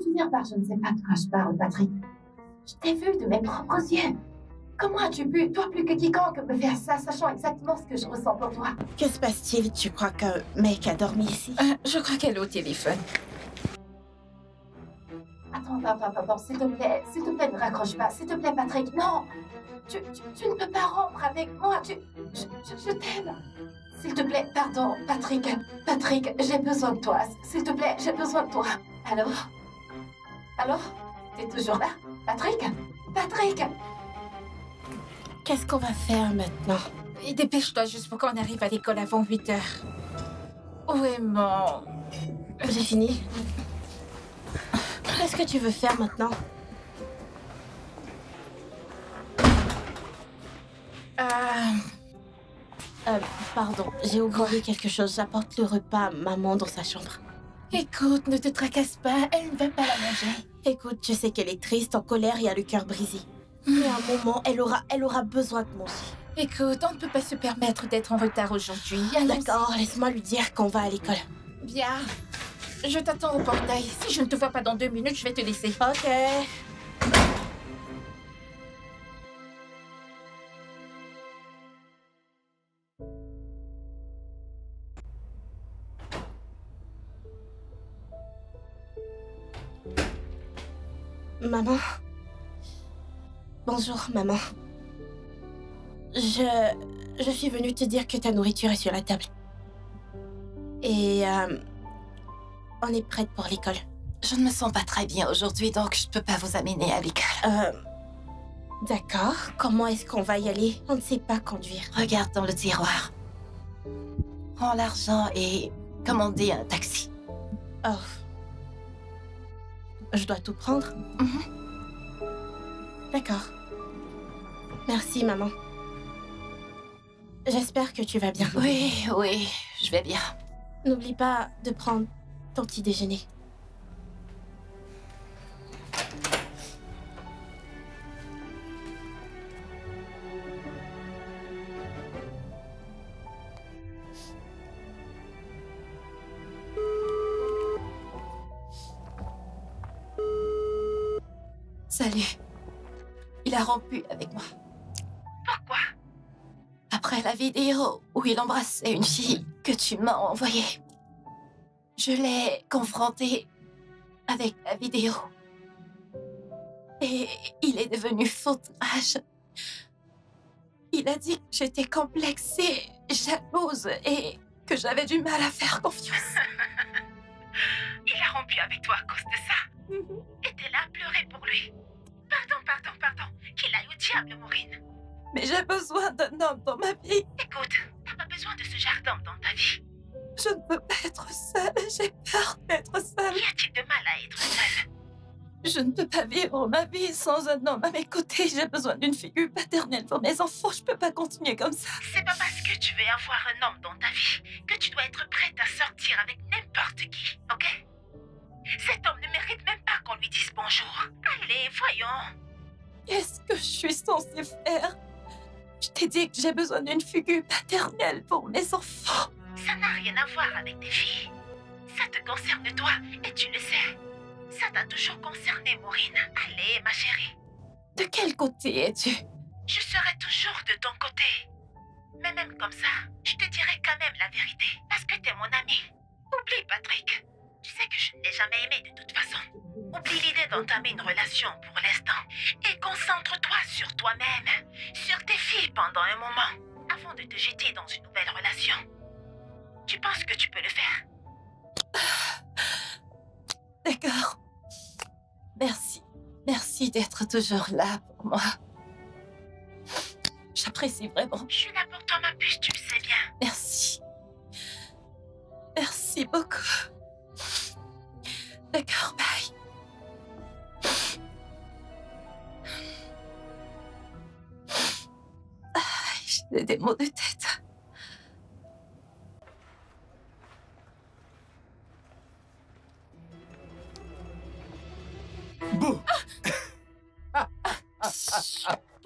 souviens pas, je ne sais pas de quoi je parle, Patrick. Je t'ai vu de mes propres yeux. Comment as-tu pu, toi plus que quiconque, me faire ça, sachant exactement ce que je ressens pour toi? Que se passe-t-il? Tu crois que mec a dormi ici? Je crois qu'elle est au téléphone. Attends, s'il te plaît, ne raccroche pas, s'il te plaît, Patrick, non! Tu ne peux pas rompre avec moi, je t'aime. S'il te plaît, pardon, Patrick, j'ai besoin de toi, s'il te plaît, j'ai besoin de toi. Allô? T'es toujours là? Patrick? Qu'est-ce qu'on va faire maintenant? Et dépêche-toi juste pour qu'on arrive à l'école avant 8 heures. Où est mon... J'ai fini. Qu'est-ce que tu veux faire maintenant? Pardon, j'ai oublié quelque chose. J'apporte le repas à maman dans sa chambre. Écoute, ne te tracasse pas, elle ne va pas la manger. Écoute, je sais qu'elle est triste, en colère et a le cœur brisé. Mais à un moment, elle aura besoin de manger. Écoute, on ne peut pas se permettre d'être en retard aujourd'hui. D'accord, laisse-moi lui dire qu'on va à l'école. Bien. Je t'attends au portail. Si je ne te vois pas dans 2 minutes, je vais te laisser. Ok. Maman. Bonjour, maman. Je suis venue te dire que ta nourriture est sur la table. Et on est prête pour l'école. Je ne me sens pas très bien aujourd'hui, donc je ne peux pas vous amener à l'école. D'accord. Comment est-ce qu'on va y aller? On ne sait pas conduire. Regarde dans le tiroir. Prends l'argent et commandez un taxi. Oh. Je dois tout prendre? D'accord. Merci, maman. J'espère que tu vas bien. Oui, je vais bien. N'oublie pas de prendre ton petit déjeuner. Salut. Il a rompu avec moi. Pourquoi? Après la vidéo où il embrassait une fille que tu m'as envoyée, je l'ai confronté avec la vidéo. Et il est devenu fou de rage. Il a dit que j'étais complexée, jalouse et que j'avais du mal à faire confiance. Il a rompu avec toi à cause de ça. Et t'es là à pleurer pour lui. Pardon. Qu'il aille au diable, Maureen. Mais j'ai besoin d'un homme dans ma vie. Écoute, t'as pas besoin de ce genre d'homme dans ta vie. Je ne peux pas être seule. J'ai peur d'être seule. Qu'y a-t-il de mal à être seule? Je ne peux pas vivre ma vie sans un homme à mes côtés. J'ai besoin d'une figure paternelle pour mes enfants. Je peux pas continuer comme ça. C'est pas parce que tu veux avoir un homme dans ta vie que tu dois être prête à sortir avec n'importe qui, ok? Cet homme ne mérite même pas qu'on lui dise bonjour. Allez, voyons. Qu'est-ce que je suis censée faire? Je t'ai dit que j'ai besoin d'une figure paternelle pour mes enfants. Ça n'a rien à voir avec tes filles. Ça te concerne toi et tu le sais. Ça t'a toujours concerné, Maureen. Allez, ma chérie. De quel côté es-tu? Je serai toujours de ton côté. Mais même comme ça, je te dirai quand même la vérité. Parce que t'es mon ami. Oublie, Patrick. Tu sais que je ne l'ai jamais aimé de toute façon. Oublie l'idée d'entamer une relation pour l'instant. Et concentre-toi sur toi-même. Sur tes filles pendant un moment. Avant de te jeter dans une nouvelle relation. Tu penses que tu peux le faire? D'accord. Merci d'être toujours là pour moi. J'apprécie vraiment. Je suis là pour toi, ma puce, tu le sais bien. Merci. Merci beaucoup. D'accord, bye. J'ai des maux de tête. Bouh!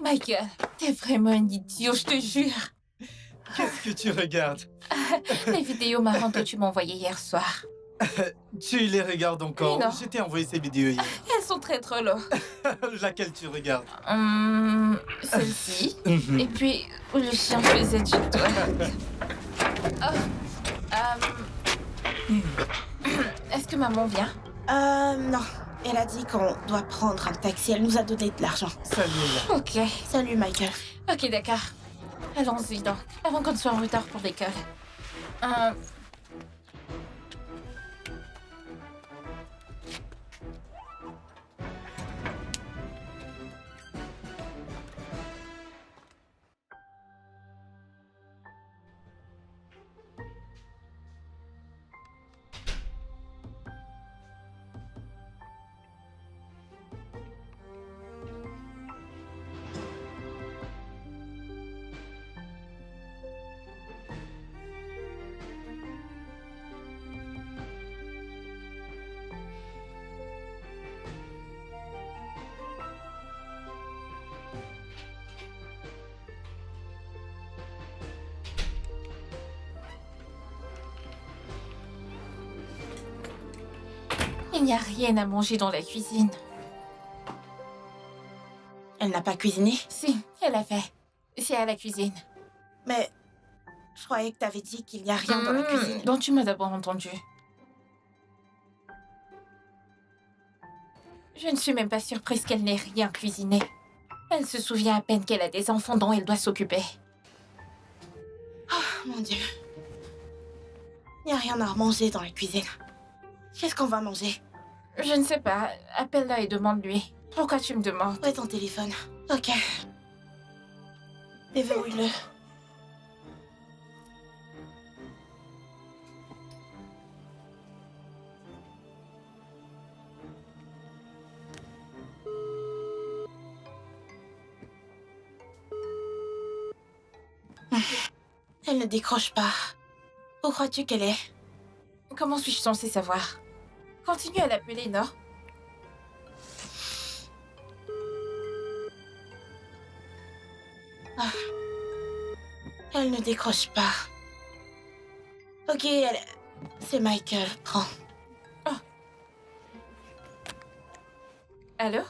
Michael, t'es vraiment un idiot, je te jure. Qu'est-ce que tu regardes? Les vidéos marrantes que tu m'as envoyées hier soir. Tu les regardes encore? Non. Je t'ai envoyé ces vidéos hier. Elles sont très drôles. Laquelle tu regardes? Celle-ci. Et puis, où le chien faisait du doigt. Est-ce que maman vient? Non. Elle a dit qu'on doit prendre un taxi. Elle nous a donné de l'argent. Salut là. Ok. Salut, Michael. Ok, d'accord. Allons-y donc, avant qu'on soit en retard pour l'école. Il n'y a rien à manger dans la cuisine. Elle n'a pas cuisiné? Si, elle a fait. C'est à la cuisine. Mais je croyais que t'avais dit qu'il n'y a rien dans la cuisine. Donc tu m'as d'abord entendu. Je ne suis même pas surprise qu'elle n'ait rien cuisiné. Elle se souvient à peine qu'elle a des enfants dont elle doit s'occuper. Oh, mon Dieu. Il n'y a rien à manger dans la cuisine. Qu'est-ce qu'on va manger? Je ne sais pas. Appelle-la et demande-lui. Pourquoi tu me demandes? Où est ton téléphone? Ok. Déverrouille-le. Elle ne décroche pas. Où crois-tu qu'elle est? Comment suis-je censée savoir? Continue à l'appeler, non? Elle ne décroche pas. Ok, elle... C'est Michael. Prends. Allô?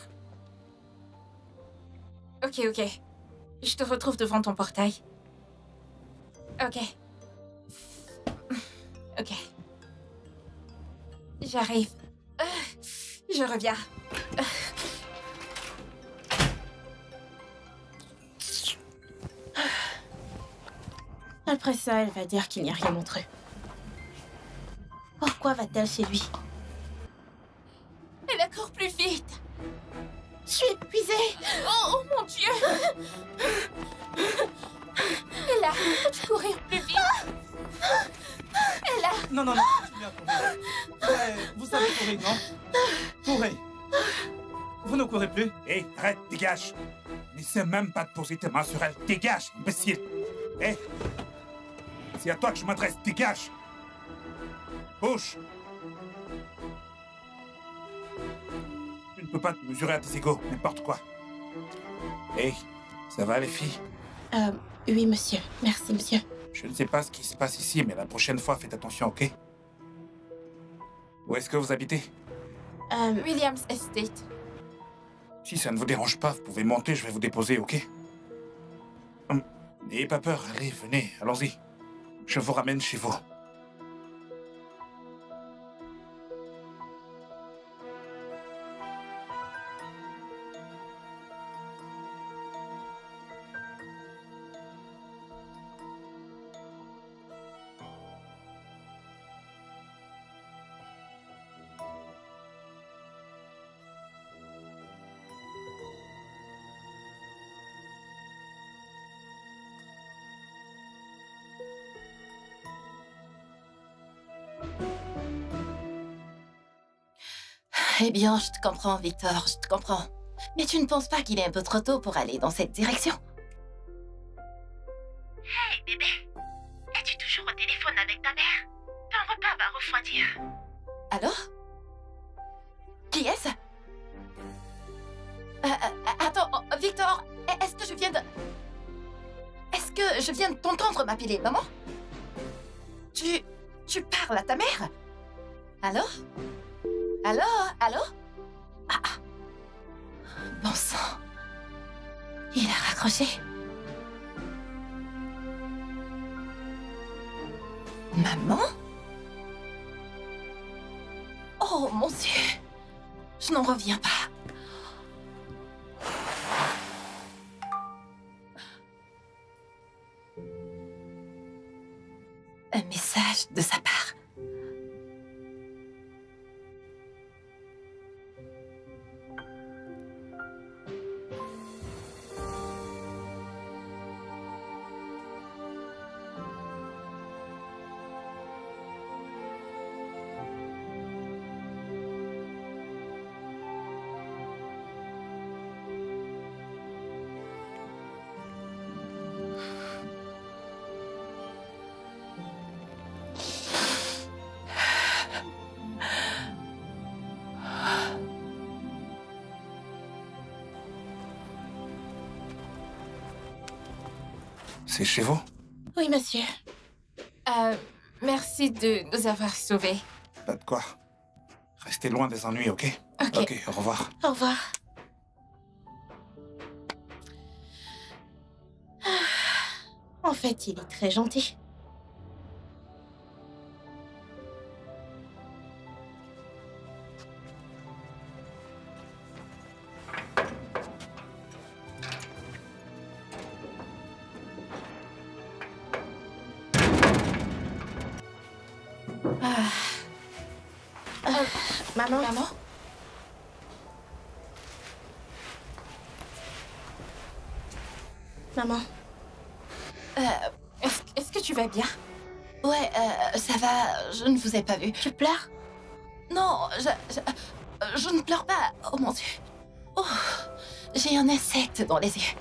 Ok. Je te retrouve devant ton portail. Ok. J'arrive. Je reviens. Après ça, elle va dire qu'il n'y a rien entre eux. Pourquoi va-t-elle chez lui? Elle accourt plus vite. Je suis épuisée. Oh mon Dieu! Elle a dû courir plus vite. Elle a... Non, continuez à courir. Ouais, vous savez courir, non? Courez. Vous ne courez plus? Hé, arrête, dégage. N'essaie même pas de poser tes mains sur elle. Dégage, imbécile. Hé, c'est à toi que je m'adresse. Dégage. Bouge. Tu ne peux pas te mesurer à tes égaux, n'importe quoi. Hé, ça va les filles? Oui, monsieur. Merci, monsieur. Je ne sais pas ce qui se passe ici, mais la prochaine fois, faites attention, ok? Où est-ce que vous habitez? Williams Estate. Si ça ne vous dérange pas, vous pouvez monter, je vais vous déposer, ok? N'ayez pas peur, allez, venez, allons-y. Je vous ramène chez vous. Eh bien, je te comprends, Victor, je te comprends. Mais tu ne penses pas qu'il est un peu trop tôt pour aller dans cette direction? Hey, bébé. Es-tu toujours au téléphone avec ta mère? Ton repas va refroidir. Alors? Qui est-ce? Attends, Victor, est-ce que je viens de... Est-ce que je viens de t'entendre m'appeler maman? Tu parles à ta mère? Allô? Allô? Allô? Ah, ah. Bon sang. Il a raccroché. Maman? Oh mon Dieu! Je n'en reviens pas. Un message de sa part. C'est chez vous? Oui, monsieur. Merci de nous avoir sauvés. Pas de quoi. Restez loin des ennuis, ok? Ok. Ok, au revoir. Au revoir. En fait, il est très gentil. Maman? Maman? Maman? Est-ce que tu vas bien? Ouais, ça va. Je ne vous ai pas vu. Tu pleures? Non, je ne pleure pas. Oh mon Dieu. Oh, j'ai un insecte dans les yeux.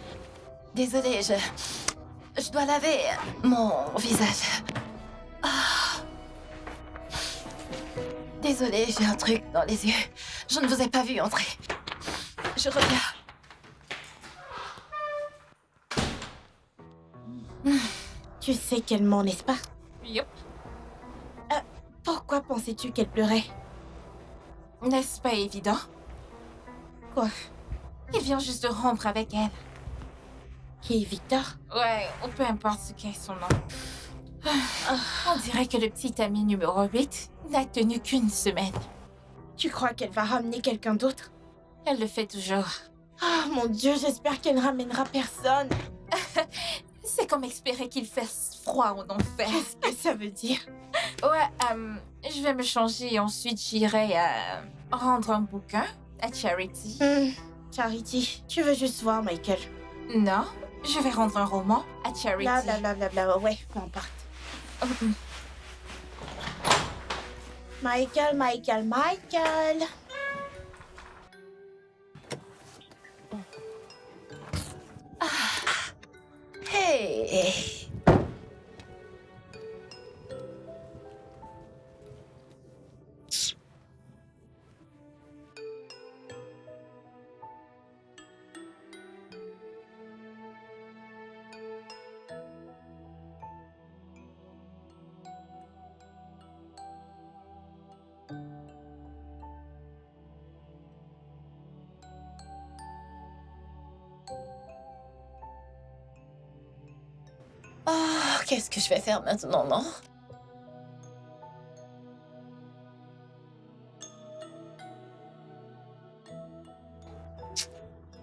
Désolée, je dois laver mon visage. Ah. Désolée, j'ai un truc dans les yeux. Je ne vous ai pas vu entrer. Je reviens. Tu sais qu'elle ment, n'est-ce pas? Yup. Pourquoi pensais-tu qu'elle pleurait? N'est-ce pas évident? Quoi? Il vient juste de rompre avec elle. Qui est Victor? Ouais, ou peu importe ce qu'est son nom. On dirait que le petit ami numéro 8 n'a tenu qu'une semaine. Tu crois qu'elle va ramener quelqu'un d'autre? Elle le fait toujours. Ah, mon Dieu, j'espère qu'elle ne ramènera personne. C'est comme espérer qu'il fasse froid en enfer. Qu'est-ce que ça veut dire? Ouais, je vais me changer et ensuite j'irai rendre un bouquin à Charity. Charity, tu veux juste voir Michael. Non, je vais rendre un roman à Charity. Blablabla, ouais, peu importe. Michael. Hey! Oh, qu'est-ce que je vais faire maintenant, non?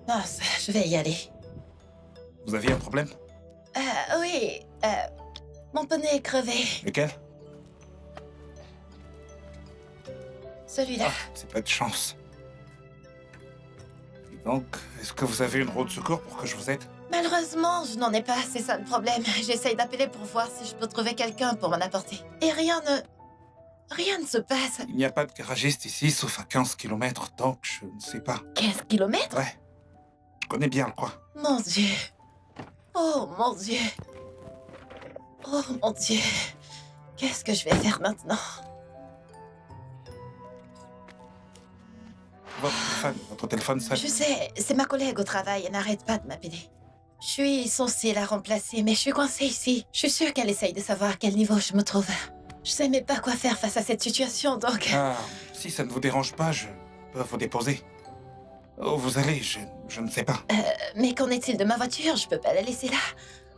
Ah, je vais y aller. Vous aviez un problème? Oui, mon poney est crevé. Lequel? Celui-là. Ah, c'est pas de chance. Et donc, est-ce que vous avez une roue de secours pour que je vous aide? Malheureusement, je n'en ai pas, c'est ça le problème. J'essaye d'appeler pour voir si je peux trouver quelqu'un pour m'en apporter. Et rien ne se passe. Il n'y a pas de garagiste ici, sauf à 15 km, donc je ne sais pas. 15 kilomètres? Ouais. Je connais bien le coin. Mon Dieu. Oh, mon Dieu. Oh, mon Dieu. Qu'est-ce que je vais faire maintenant? Votre téléphone sonne. Je sais, c'est ma collègue au travail, elle n'arrête pas de m'appeler. Je suis censée la remplacer, mais je suis coincée ici. Je suis sûre qu'elle essaye de savoir à quel niveau je me trouve. Je sais même pas quoi faire face à cette situation, donc... Ah, si ça ne vous dérange pas, je peux vous déposer. Oh, vous allez, je ne sais pas. Mais qu'en est-il de ma voiture? Je peux pas la laisser là.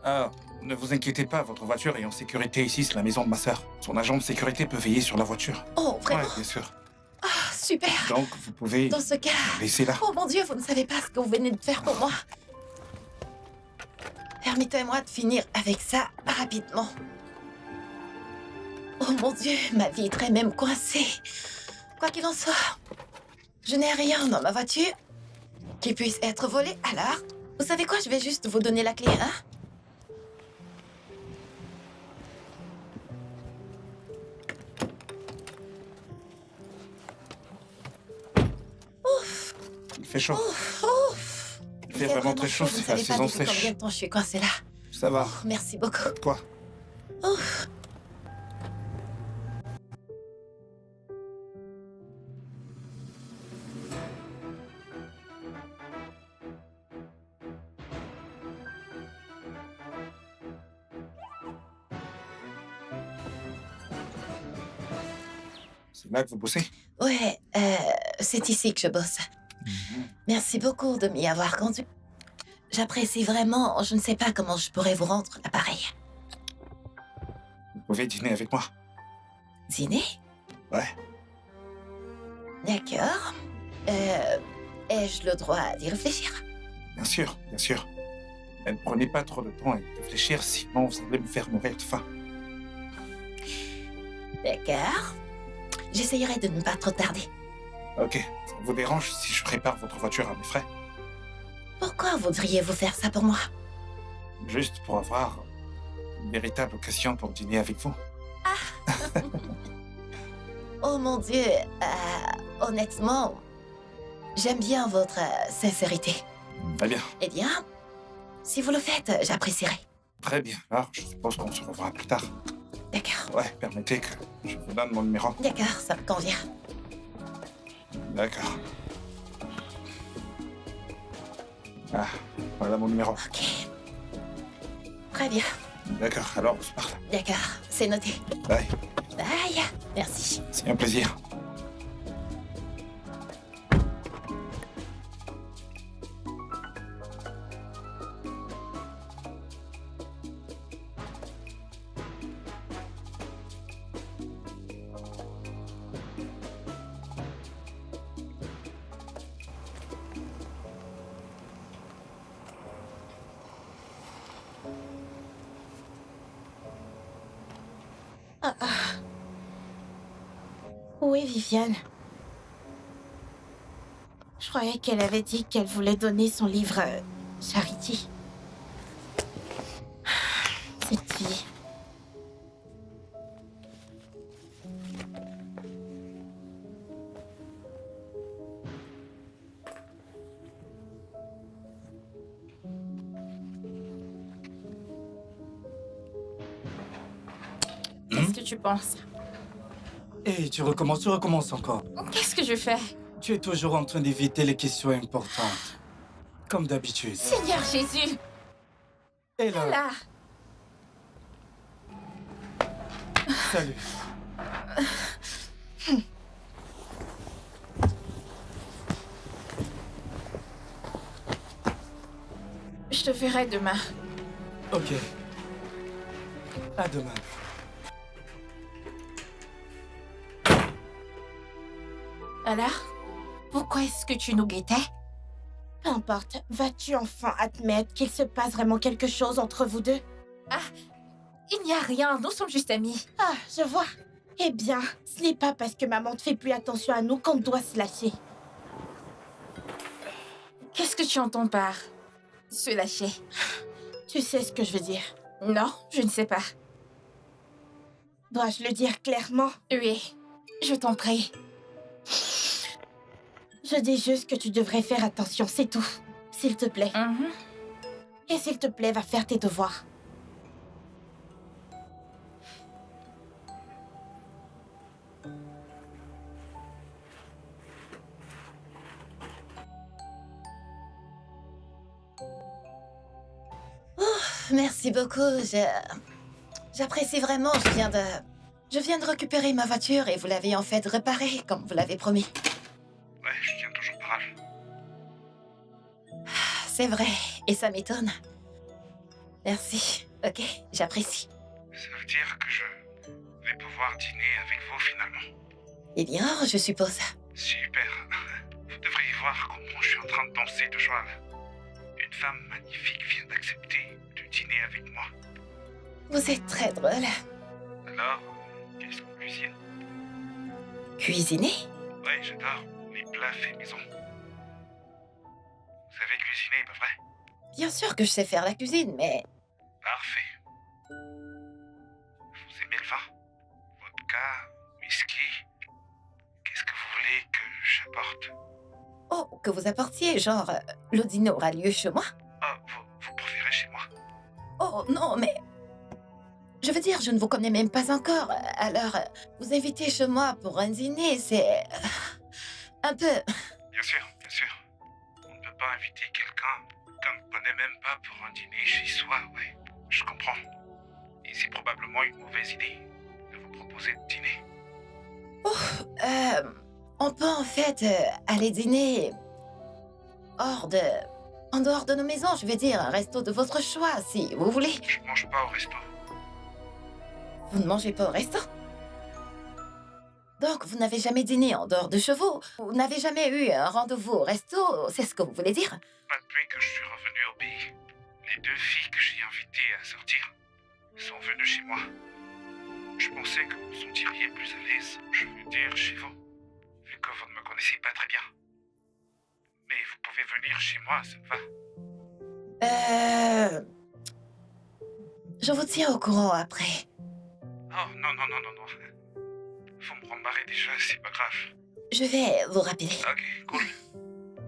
Ah, ne vous inquiétez pas, votre voiture est en sécurité ici, c'est la maison de ma sœur. Son agent de sécurité peut veiller sur la voiture. Oh, vraiment? Ouais, bien sûr. Ah, super. Donc, vous pouvez Dans ce cas... laisser là. Oh mon Dieu, vous ne savez pas ce que vous venez de faire pour moi. Permettez-moi de finir avec ça rapidement. Oh mon Dieu, ma vitre est même coincée. Quoi qu'il en soit, je n'ai rien dans ma voiture qui puisse être volé. Alors, vous savez quoi, je vais juste vous donner la clé, hein? Il fait chaud. Ouf. Il fait vraiment très chaud, Vous c'est la savez pas saison depuis combien sèche. de temps je suis coincée là. Ça va. Merci beaucoup. Quoi? Ouf. C'est là que vous bossez? Ouais, c'est ici que je bosse. Merci beaucoup de m'y avoir conduit. J'apprécie vraiment. Je ne sais pas comment je pourrais vous rendre l'appareil. Vous pouvez dîner avec moi. Dîner? Ouais. D'accord. Ai-je le droit d'y réfléchir? Bien sûr, bien sûr. Mais ne prenez pas trop de temps à y réfléchir, sinon vous allez me faire mourir de faim. D'accord. J'essayerai de ne pas trop tarder. Ok, ça vous dérange si je prépare votre voiture à mes frais? Pourquoi voudriez-vous faire ça pour moi? Juste pour avoir une véritable occasion pour dîner avec vous. Oh mon Dieu, honnêtement, j'aime bien votre sincérité. Très bien, Eh bien, si vous le faites, j'apprécierai. très bien. Alors, je suppose qu'on se reverra plus tard. D'accord. Ouais, permettez que je vous donne mon numéro. D'accord, ça me convient. D'accord. Ah, voilà mon numéro. Ok. Très bien. D'accord, alors on se parle. D'accord, c'est noté. Bye, Bye. Merci. c'est un plaisir. Où est Viviane? Je croyais qu'elle avait dit qu'elle voulait donner son livre Charity. Cette fille. Qu'est-ce que tu penses? Et tu recommences encore. Qu'est-ce que je fais? Tu es toujours en train d'éviter les questions importantes. Comme d'habitude. Seigneur Jésus! Et là, Là! salut. Je te verrai demain. Ok. À demain. Alors? Pourquoi est-ce que tu nous guettais? Peu importe. Vas-tu enfin admettre qu'il se passe vraiment quelque chose entre vous deux? Il n'y a rien, nous sommes juste amis. Ah, je vois. Eh bien, ce n'est pas parce que maman ne fait plus attention à nous qu'on doit se lâcher. Qu'est-ce que tu entends par se lâcher? Tu sais ce que je veux dire. Non, je ne sais pas. Dois-je le dire clairement? Oui, je t'en prie. Je dis juste que tu devrais faire attention, c'est tout. S'il te plaît. Mhm. Et s'il te plaît, va faire tes devoirs. Merci beaucoup. J'apprécie vraiment. Je viens de récupérer ma voiture et vous l'avez en fait réparée, comme vous l'avez promis. Ouais, je tiens toujours parole. C'est vrai, et ça m'étonne. Merci, ok, j'apprécie. Ça veut dire que je vais pouvoir dîner avec vous finalement. Eh bien, je suppose. Super. Vous devriez voir comment je suis en train de danser de joie là. Une femme magnifique vient d'accepter de dîner avec moi. Vous êtes très drôle. Alors, qu'est-ce qu'on cuisine? Cuisiner? Ouais, j'adore les plats faits maison. Vous savez cuisiner, pas vrai? Bien sûr que je sais faire la cuisine, mais... Parfait. Vous aimez le vin? Vodka? Whisky? Qu'est-ce que vous voulez que j'apporte? Oh, que vous apportiez, genre, le dîner aura lieu chez moi? Oh, vous préférez chez moi? Oh, non, mais... Je veux dire, je ne vous connais même pas encore, alors vous inviter chez moi pour un dîner, c'est... un peu... Bien sûr, bien sûr. On ne peut pas inviter quelqu'un qu'on ne connaît même pas pour un dîner chez soi, ouais. Je comprends. Et c'est probablement une mauvaise idée de vous proposer de dîner. On peut en fait aller dîner en dehors de nos maisons, je veux dire, un resto de votre choix, si vous voulez. Je mange pas au resto. Vous ne mangez pas au resto? Donc, vous n'avez jamais dîné en dehors de chez vous? Vous n'avez jamais eu un rendez-vous au resto? C'est ce que vous voulez dire? Pas depuis que je suis revenu au pays. Les 2 filles que j'ai invitées à sortir sont venues chez moi. Je pensais que vous vous sentiriez plus à l'aise, je veux dire, chez vous, vu que vous ne me connaissez pas très bien. Mais vous pouvez venir chez moi, ça me va. Je vous tiens au courant après. Oh, non. Vous me rembarrez déjà, c'est pas grave. Je vais vous rappeler. Ok, cool.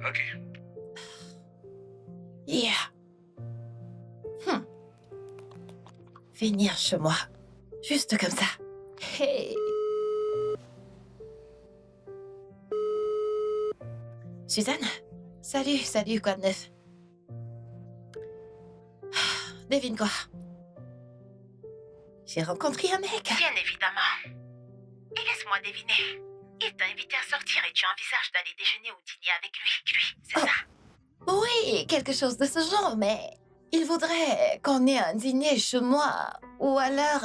Ok. Yeah. Venir chez moi. Juste comme ça. Hey. Suzanne? Salut, quoi de neuf? Devine quoi? J'ai rencontré un mec. Bien évidemment. Et laisse-moi deviner. Il t'a invité à sortir et tu envisages d'aller déjeuner ou dîner avec lui, c'est ça? Oui, quelque chose de ce genre, mais il voudrait qu'on ait un dîner chez moi, ou alors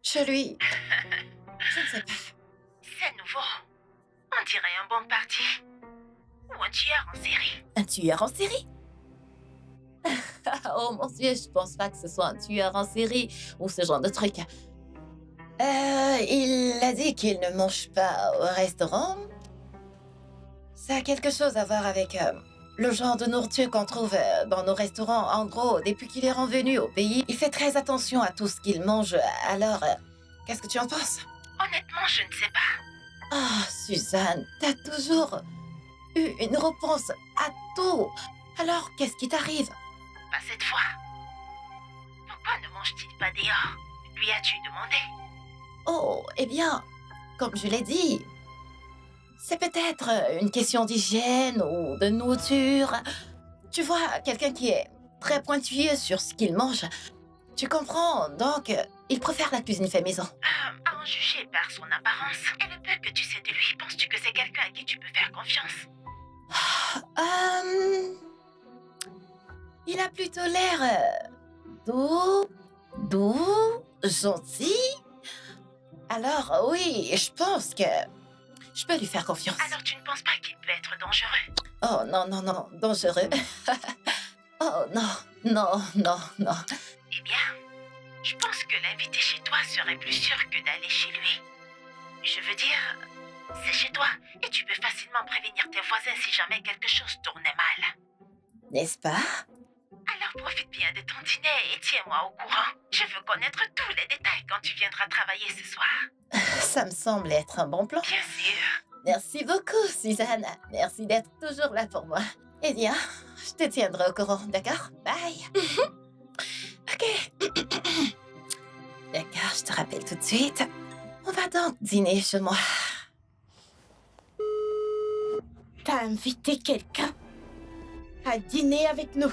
chez lui. Je ne sais pas. C'est nouveau. On dirait un bon parti. Ou un tueur en série. Un tueur en série? Oh mon Dieu, je pense pas que ce soit un tueur en série ou ce genre de truc. Il a dit qu'il ne mange pas au restaurant. Ça a quelque chose à voir avec le genre de nourriture qu'on trouve dans nos restaurants. En gros, depuis qu'il est revenu au pays, il fait très attention à tout ce qu'il mange. Alors, qu'est-ce que tu en penses? Honnêtement, je ne sais pas. Ah, Suzanne, t'as toujours eu une réponse à tout. Alors, qu'est-ce qui t'arrive? Pas cette fois. Pourquoi ne mange-t-il pas dehors? Lui as-tu demandé? Oh, eh bien, comme je l'ai dit, c'est peut-être une question d'hygiène ou de nourriture. Tu vois, quelqu'un qui est très pointilleux sur ce qu'il mange. Tu comprends, donc il préfère la cuisine fait maison. À en juger par son apparence et le peu que tu sais de lui, penses-tu que c'est quelqu'un à qui tu peux faire confiance? Il a plutôt l'air doux, gentil. Alors oui, je pense que je peux lui faire confiance. Alors tu ne penses pas qu'il peut être dangereux? Oh non, dangereux. Oh non. Eh bien, je pense que l'inviter chez toi serait plus sûr que d'aller chez lui. Je veux dire, c'est chez toi et tu peux facilement prévenir tes voisins si jamais quelque chose tournait mal. N'est-ce pas? Alors profite bien de ton dîner et tiens-moi au courant. Je veux connaître tous les détails quand tu viendras travailler ce soir. Ça me semble être un bon plan. Bien sûr. Merci beaucoup, Suzanne. Merci d'être toujours là pour moi. Eh bien, je te tiendrai au courant, d'accord? Bye. Ok. D'accord, je te rappelle tout de suite. On va donc dîner chez moi. T'as invité quelqu'un à dîner avec nous.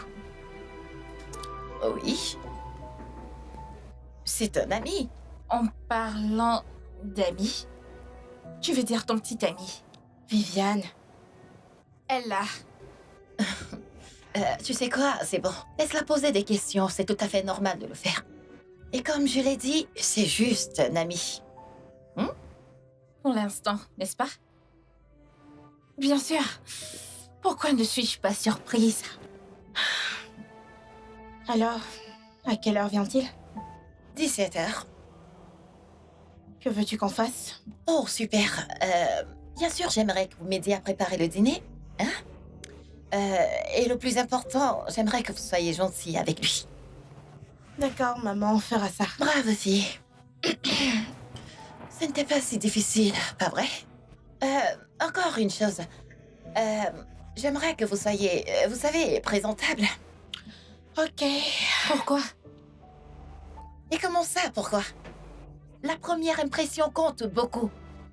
Oui. C'est un ami. En parlant D'amis? Tu veux dire ton petit ami? Viviane. Elle là. Tu sais quoi, c'est bon. Laisse-la poser des questions, c'est tout à fait normal de le faire. Et comme je l'ai dit, c'est juste un ami. Pour l'instant, n'est-ce pas? Bien sûr. Pourquoi ne suis-je pas surprise? Alors, à quelle heure vient-il? 17h. Que veux-tu qu'on fasse? Oh, super. Bien sûr, j'aimerais que vous m'aidiez à préparer le dîner. Hein? Et le plus important, j'aimerais que vous soyez gentil avec lui. D'accord, maman, on fera ça. Brave fille. Ce n'était pas si difficile, pas vrai? Encore une chose. J'aimerais que vous soyez, vous savez, présentable. Ok. Pourquoi? Et comment ça, pourquoi? La première impression compte beaucoup.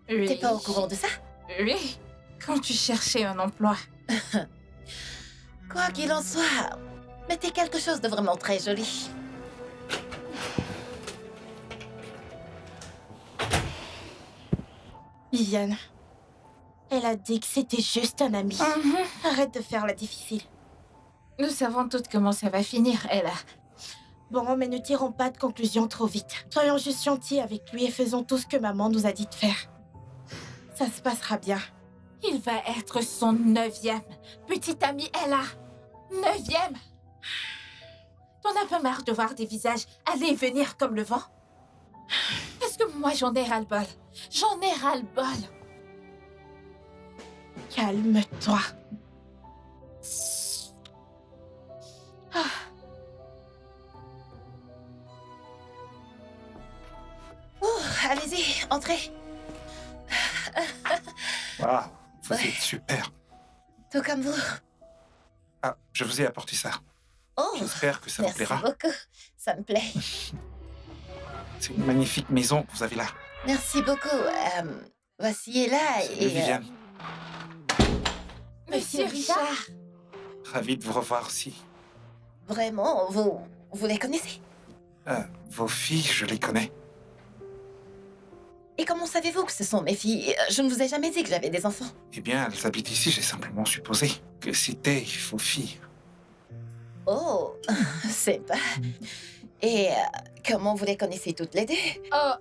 Oui. T'es pas au courant de ça? Oui. Quand tu cherchais un emploi. Quoi qu'il en soit, mais t'es quelque chose de vraiment très joli. Viviane. Elle a dit que c'était juste un ami. Arrête de faire la difficile. Nous savons toutes comment ça va finir, Ella. Bon, mais ne tirons pas de conclusions trop vite. Soyons juste gentils avec lui et faisons tout ce que maman nous a dit de faire. Ça se passera bien. Il va être son 9e. Petite amie Ella. 9e. T'en as pas marre de voir des visages aller et venir comme le vent? Parce que moi, j'en ai ras-le-bol. J'en ai ras-le-bol. Calme-toi. Ah. Oh, allez-y, entrez. Waouh, vous êtes super. Tout comme vous. Ah, je vous ai apporté ça. Oh, J'espère que ça vous merci plaira. beaucoup. Ça me plaît. C'est une magnifique maison que vous avez là. Merci beaucoup. Voici Ella Salut et... Viviane. Monsieur Richard. Ravi de vous revoir aussi. Vraiment, vous les connaissez? Vos filles, je les connais. Et comment savez-vous que ce sont mes filles? Je ne vous ai jamais dit que j'avais des enfants. Eh bien, elles habitent ici, j'ai simplement supposé que c'était vos filles. Oh, c'est pas... Et comment vous les connaissez toutes les deux? Oh,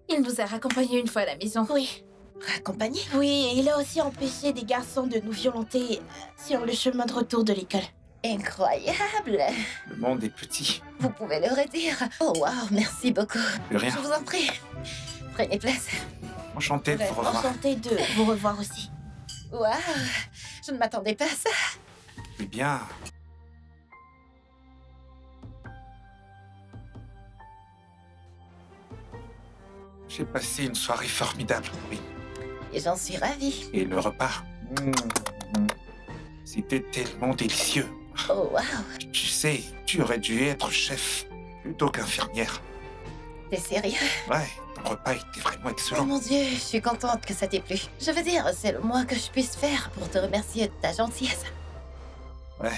il nous a raccompagnés une fois à la maison. Oui. Raccompagnées? Oui, et il a aussi empêché des garçons de nous violenter sur le chemin de retour de l'école. Incroyable! Le monde est petit. Vous pouvez le redire. Oh, waouh, merci beaucoup. De rien. Je vous en prie. Prenez place. Enchanté de vous revoir. Enchantée de vous revoir aussi. Waouh, je ne m'attendais pas à ça. Eh bien, j'ai passé une soirée formidable, oui. Et j'en suis ravie. Et le repas, c'était tellement délicieux. Oh, waouh, Tu sais, tu aurais dû être chef plutôt qu'infirmière. t'es sérieux? Ouais, ton repas était vraiment Oh excellent. mon Dieu, je suis contente que ça t'ait plu. Je veux dire, c'est le moins que je puisse faire pour te remercier de ta gentillesse. Ouais.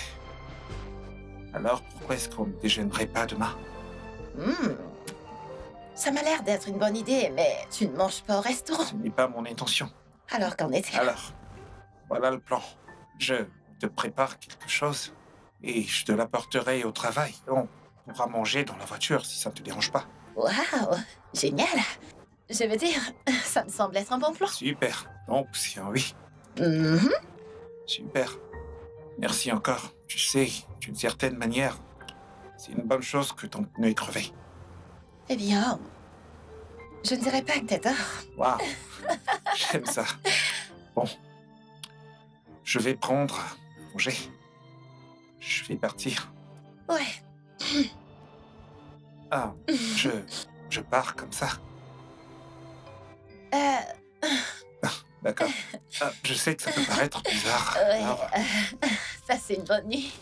Alors, pourquoi est-ce qu'on ne déjeunerait pas demain? Ça m'a l'air d'être une bonne idée, mais tu ne manges pas au restaurant. Ce n'est pas mon intention. Alors qu'en est-il? Alors, voilà le plan. Je te prépare quelque chose et je te l'apporterai au travail. On pourra manger dans la voiture si ça ne te dérange pas. Waouh, génial. Je veux dire, ça me semble être un bon plan. Super. Donc, c'est un oui. Mhm. Super. Merci encore. Tu sais, d'une certaine manière, c'est une bonne chose que ton pneu ait crevé. Eh bien, je ne dirais pas que t'as tort. Waouh. J'aime ça. Bon. Je vais prendre congé. Je vais partir. Ouais, Ah, je pars comme ça. D'accord. Ah, je sais que ça peut paraître bizarre. ouais. Alors, Passez une bonne nuit.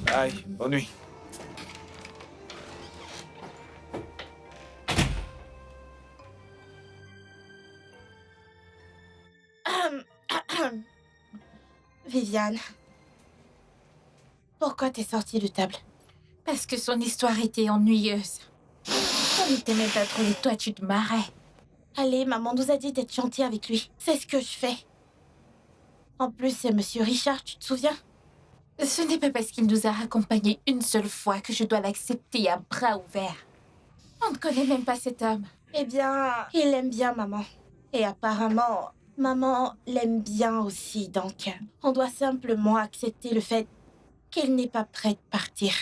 bye, bonne nuit. Viviane. Pourquoi t'es sortie de table? Parce que son histoire était ennuyeuse. On n'était même pas trop et toi tu te marrais. Allez, maman nous a dit d'être gentil avec lui. C'est ce que je fais. En plus, c'est Monsieur Richard, tu te souviens? Ce n'est pas parce qu'il nous a accompagnés une seule fois que je dois l'accepter à bras ouverts. On ne connaît même pas cet homme. Eh bien, il aime bien maman. Et apparemment, maman l'aime bien aussi, donc on doit simplement accepter le fait qu'elle n'est pas prête de partir.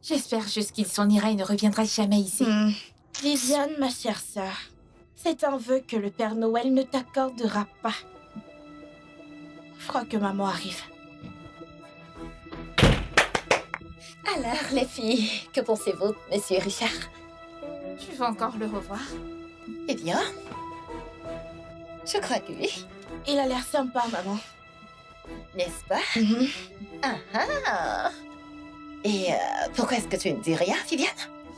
J'espère juste qu'il s'en ira et ne reviendra jamais ici. Viviane, ma chère sœur, c'est un vœu que le Père Noël ne t'accordera pas. Je crois que maman arrive. Alors, les filles, que pensez-vous, Monsieur Richard? Tu vas encore le revoir? Eh bien, je crois que oui, Il a l'air sympa, maman. n'est-ce pas? Ah ah. Et pourquoi est-ce que tu ne dis rien, Viviane?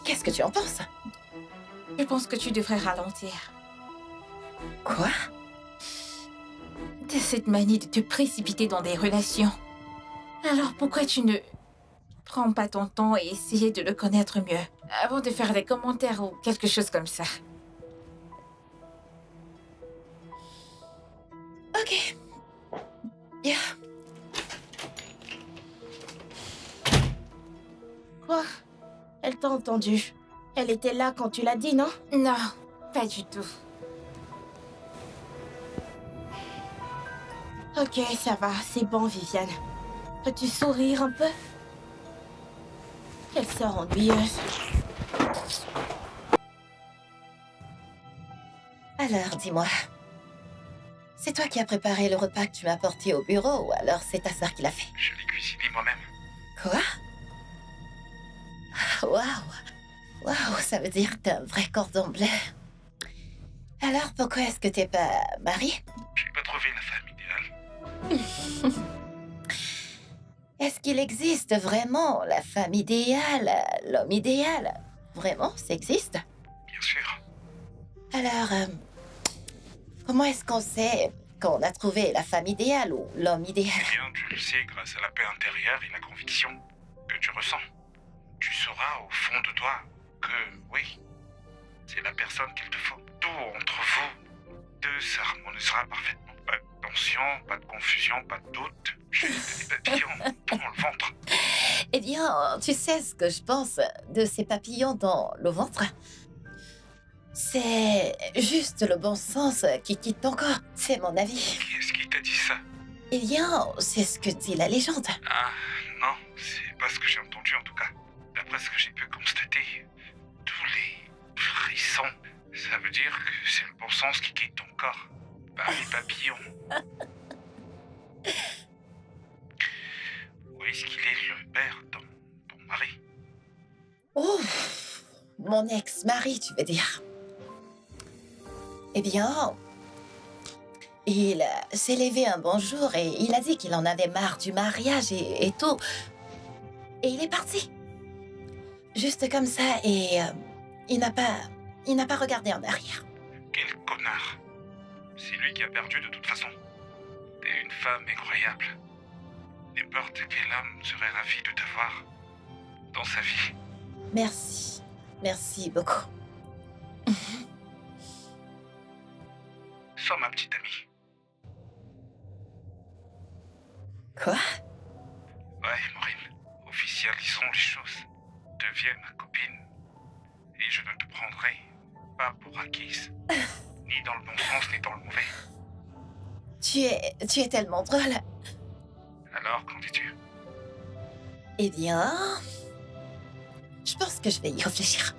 Qu'est-ce que tu en penses? Je pense que tu devrais ralentir. Quoi? T'as cette manie de te précipiter dans des relations. Alors pourquoi tu ne prends pas ton temps et essayer de le connaître mieux avant de faire des commentaires ou quelque chose comme ça? Ok. Bien. Quoi? Elle t'a entendu. Elle était là quand tu l'as dit, non? Non, pas du tout. Ok, ça va, c'est bon, Viviane. Peux-tu sourire un peu? Quelle sœur ennuyeuse. Alors, dis-moi. C'est toi qui as préparé le repas que tu m'as apporté au bureau ou alors c'est ta sœur qui l'a fait? Je l'ai cuisiné moi-même. Quoi? Waouh! Waouh, ça veut dire que t'as un vrai cordon bleu. Alors, pourquoi est-ce que t'es pas mariée? J'ai pas trouvé la femme idéale. Est-ce qu'il existe vraiment la femme idéale, l'homme idéal? Vraiment, ça existe? Bien sûr. Alors, comment est-ce qu'on sait qu'on a trouvé la femme idéale ou l'homme idéal? Eh bien, tu le sais grâce à la paix intérieure et la conviction que tu ressens. Tu sauras au fond de toi que, oui, c'est la personne qu'il te faut. Tout entre vous deux s'harmonisera parfaitement. Pas de tension, pas de confusion, pas de doute. Juste des papillons dans le ventre. Eh bien, tu sais ce que je pense de ces papillons dans le ventre? C'est juste le bon sens qui quitte ton corps, c'est mon avis. Qui est-ce qui t'a dit ça? Eh bien, c'est ce que dit la légende. Ah, non, c'est pas ce que j'ai entendu en tout cas. D'après ce que j'ai pu constater, tous les frissons, ça veut dire que c'est le bon sens qui quitte ton corps. Pas les papillons. Où est-ce qu'il est le père dans ton mari? Oh, mon ex-mari, tu veux dire? Eh bien, il s'est levé un bon jour et il a dit qu'il en avait marre du mariage et tout. Et il est parti. Juste comme ça et il n'a pas regardé en arrière. Quel connard. C'est lui qui a perdu de toute façon. T'es une femme incroyable. N'importe quel homme serait ravi de t'avoir dans sa vie. Merci. Merci beaucoup. Sois ma petite amie. Quoi? Ouais, Maureen. Officialisons les choses. Deviens ma copine. Et je ne te prendrai pas pour acquise. Ni dans le bon sens, ni dans le mauvais. Tu es tellement drôle. Alors, qu'en dis-tu? Eh bien, je pense que je vais y réfléchir.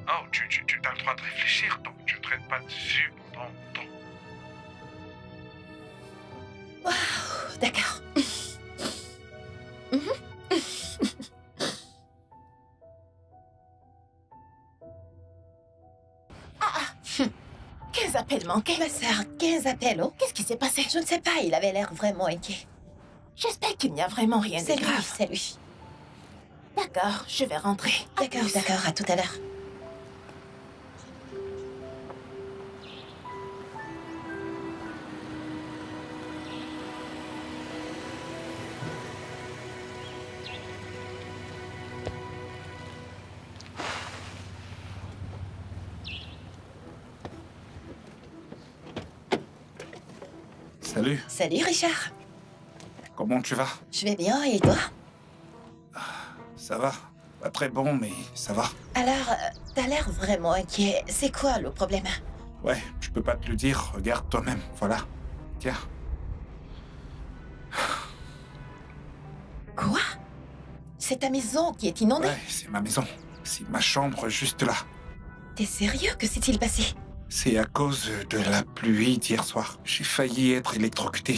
Oh, tu as le droit de réfléchir, donc je ne traite pas dessus pendant longtemps. Waouh, d'accord. Ah, 15 appels manqués. Ma sœur, 15 appels, oh? Qu'est-ce qui s'est passé? Je ne sais pas, il avait l'air vraiment inquiet. J'espère qu'il n'y a vraiment rien de C'est lui, grave. c'est lui. D'accord, je vais rentrer. À D'accord, plus. d'accord, à tout à l'heure. Salut, Salut Richard. comment tu vas? Je vais bien et toi? Ça va? Pas très bon, mais ça va. Alors, t'as l'air vraiment inquiet. C'est quoi le problème? Ouais, je peux pas te le dire, regarde toi-même, voilà. Tiens. Quoi? C'est ta maison qui est inondée? Ouais, c'est ma maison. C'est ma chambre juste là. T'es sérieux? Que s'est-il passé? C'est à cause de la pluie d'hier soir. J'ai failli être électrocuté.